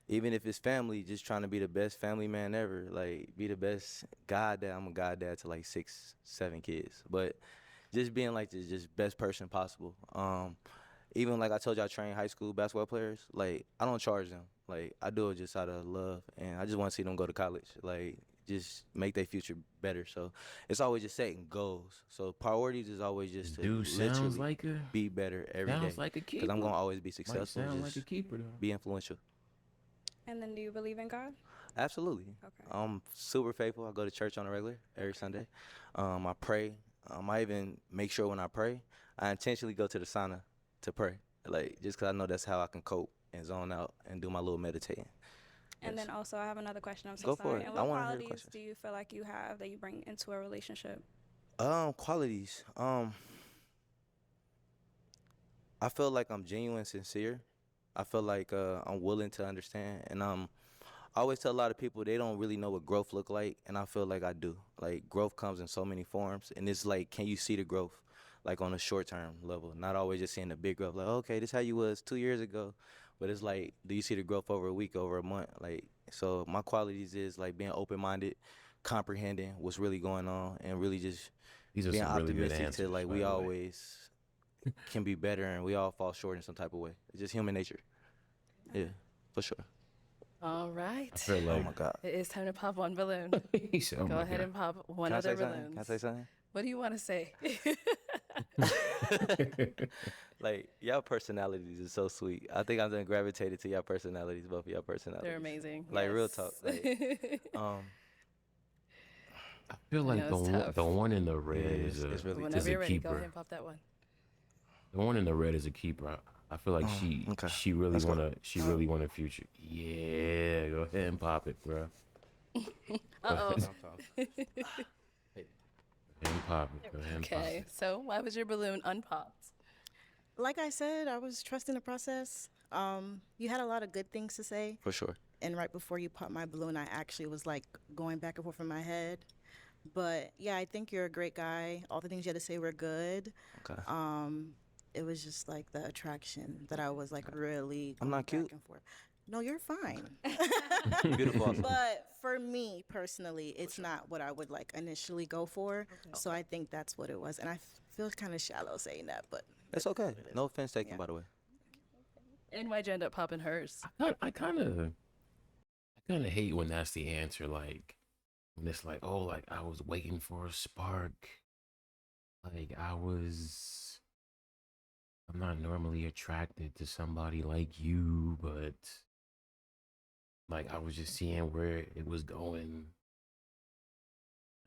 Even if it's family, just trying to be the best family man ever. Like, be the best goddad. I'm a goddad to like 6, 7 kids, but just being like the just best person possible. Even like I told you, I train high school basketball players. Like I don't charge them. Like I do it just out of love, and I just want to see them go to college. Like just make their future better. So it's always just setting goals. So priorities is always just to Dude sounds literally like a be better every day. sounds like a Because I'm keeper. gonna always be Might successful. sound like a Just keeper though. be influential. And then do you believe in God? Absolutely. Okay. I'm super faithful. I go to church on a regular every Sunday. I pray. I even make sure when I pray, I intentionally go to the sauna to pray. Like just 'cause I know that's how I can cope and zone out and do my little meditating. And Yes. then also, I have another question. I'm so Go sorry. for it. And I what wanna hear the qualities questions. do you feel like you have that you bring into a relationship? Qualities. I feel like I'm genuine, sincere. I feel like I'm willing to understand, and I always tell a lot of people they don't really know what growth look like, and I feel like I do. Like growth comes in so many forms, and it's like, can you see the growth, like on a short term level, not always just seeing the big growth. Like, okay, this how you was 2 years ago, but it's like, do you see the growth over a week, over a month? Like, so my qualities is like being open minded, comprehending what's really going on, and really just These are being some really good optimistic answers. to like by we the way. always can be better, and we all fall short in some type of way. It's just human nature. Yeah, for sure. All right. I feel Oh like my God. It is time to pop one balloon. he said, "Oh Go my ahead God." and pop one Can I other say something? balloon. Can I say something? What do you want to say? Like y'all personalities is so sweet. I think I'm done gravitated to y'all personalities, both of y'all personalities. They're amazing. Like real yes. talk. Like, I feel I like know it's tough. the one in the red it's is a really Whenever is a you're ready, go keeper. ahead and pop that one. The one in the red is a keeper. I feel like okay. she really Let's go. really want a future. Yeah, go ahead and pop it, bro. Uh-oh. Go ahead and pop it. Go ahead and pop Okay, it. so why was your balloon unpopped? Like I said, I was trusting the process. You had a lot of good things to say. For sure. And right before you popped my balloon, I actually was like going back and forth in my head. But yeah, I think you're a great guy. All the things you had to say were good. Okay. It was just like the attraction that I was like really I'm going not back cute. and forth. No, you're fine. Beautiful. Also. But for me personally, it's not what I would like initially go for. So I think that's what it was. And I feel kind of shallow saying that, but It's okay. No offense taken, by the way. And why'd you end up popping hers? I kind of hate when that's the answer. Like when it's like, oh, like I was waiting for a spark. Like I'm not normally attracted to somebody like you, but like I was just seeing where it was going.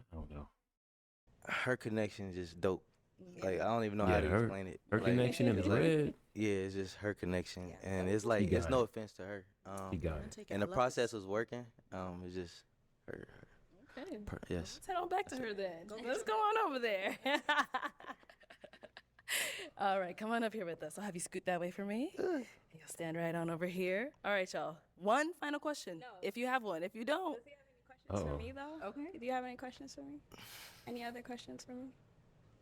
I don't know. Her connection is just dope. Like I don't even know how to explain it. Her Like, connection in it's the like- red. Yeah, it's just her connection, and it's like it's got no it. offense to her. He got it. And the process was working. It's just her. Okay. Yes. Let's head on back to her then. Let's go on over there. All right, come on up here with us. I'll have you scoot that way for me. And you'll stand right on over here. All right, y'all. One final question. If you have one. If you don't. Questions for me though? Okay. Do you have any questions for me? Any other questions for me?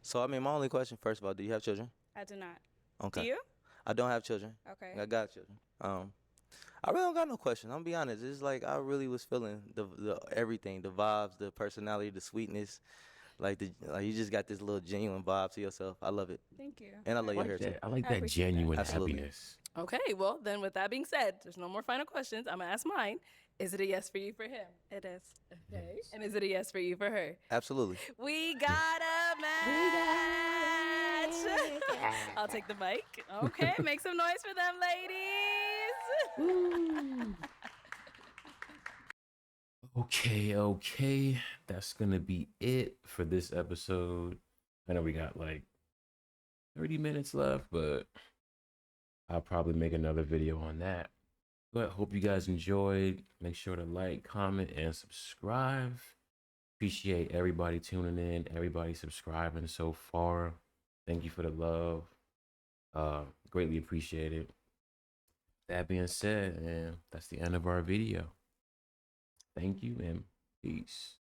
So I mean, my only question, first of all, do you have children? I do not. Okay. Do you? I don't have children. Okay. I got children. I really don't got no question. I'm gonna be honest. It's like I really was feeling the everything, the vibes, the personality, the sweetness. Like you just got this little genuine vibe to yourself. I love it. Thank you. And I love your like hair too. that. I like that genuine Absolutely. happiness. Okay, well, then with that being said, there's no more final questions. I'm going to ask mine. Is it a yes for you for him? It is. Okay. And is it a yes for you for her? Absolutely. We got a match. I'll take the mic. Okay, make some noise for them, ladies. Okay. That's gonna be it for this episode. I know we got like 30 minutes left, but I'll probably make another video on that. But hope you guys enjoyed. Make sure to like, comment, and subscribe. Appreciate everybody tuning in, everybody subscribing so far. Thank you for the love. Greatly appreciate it. That being said, and that's the end of our video. Thank you and peace.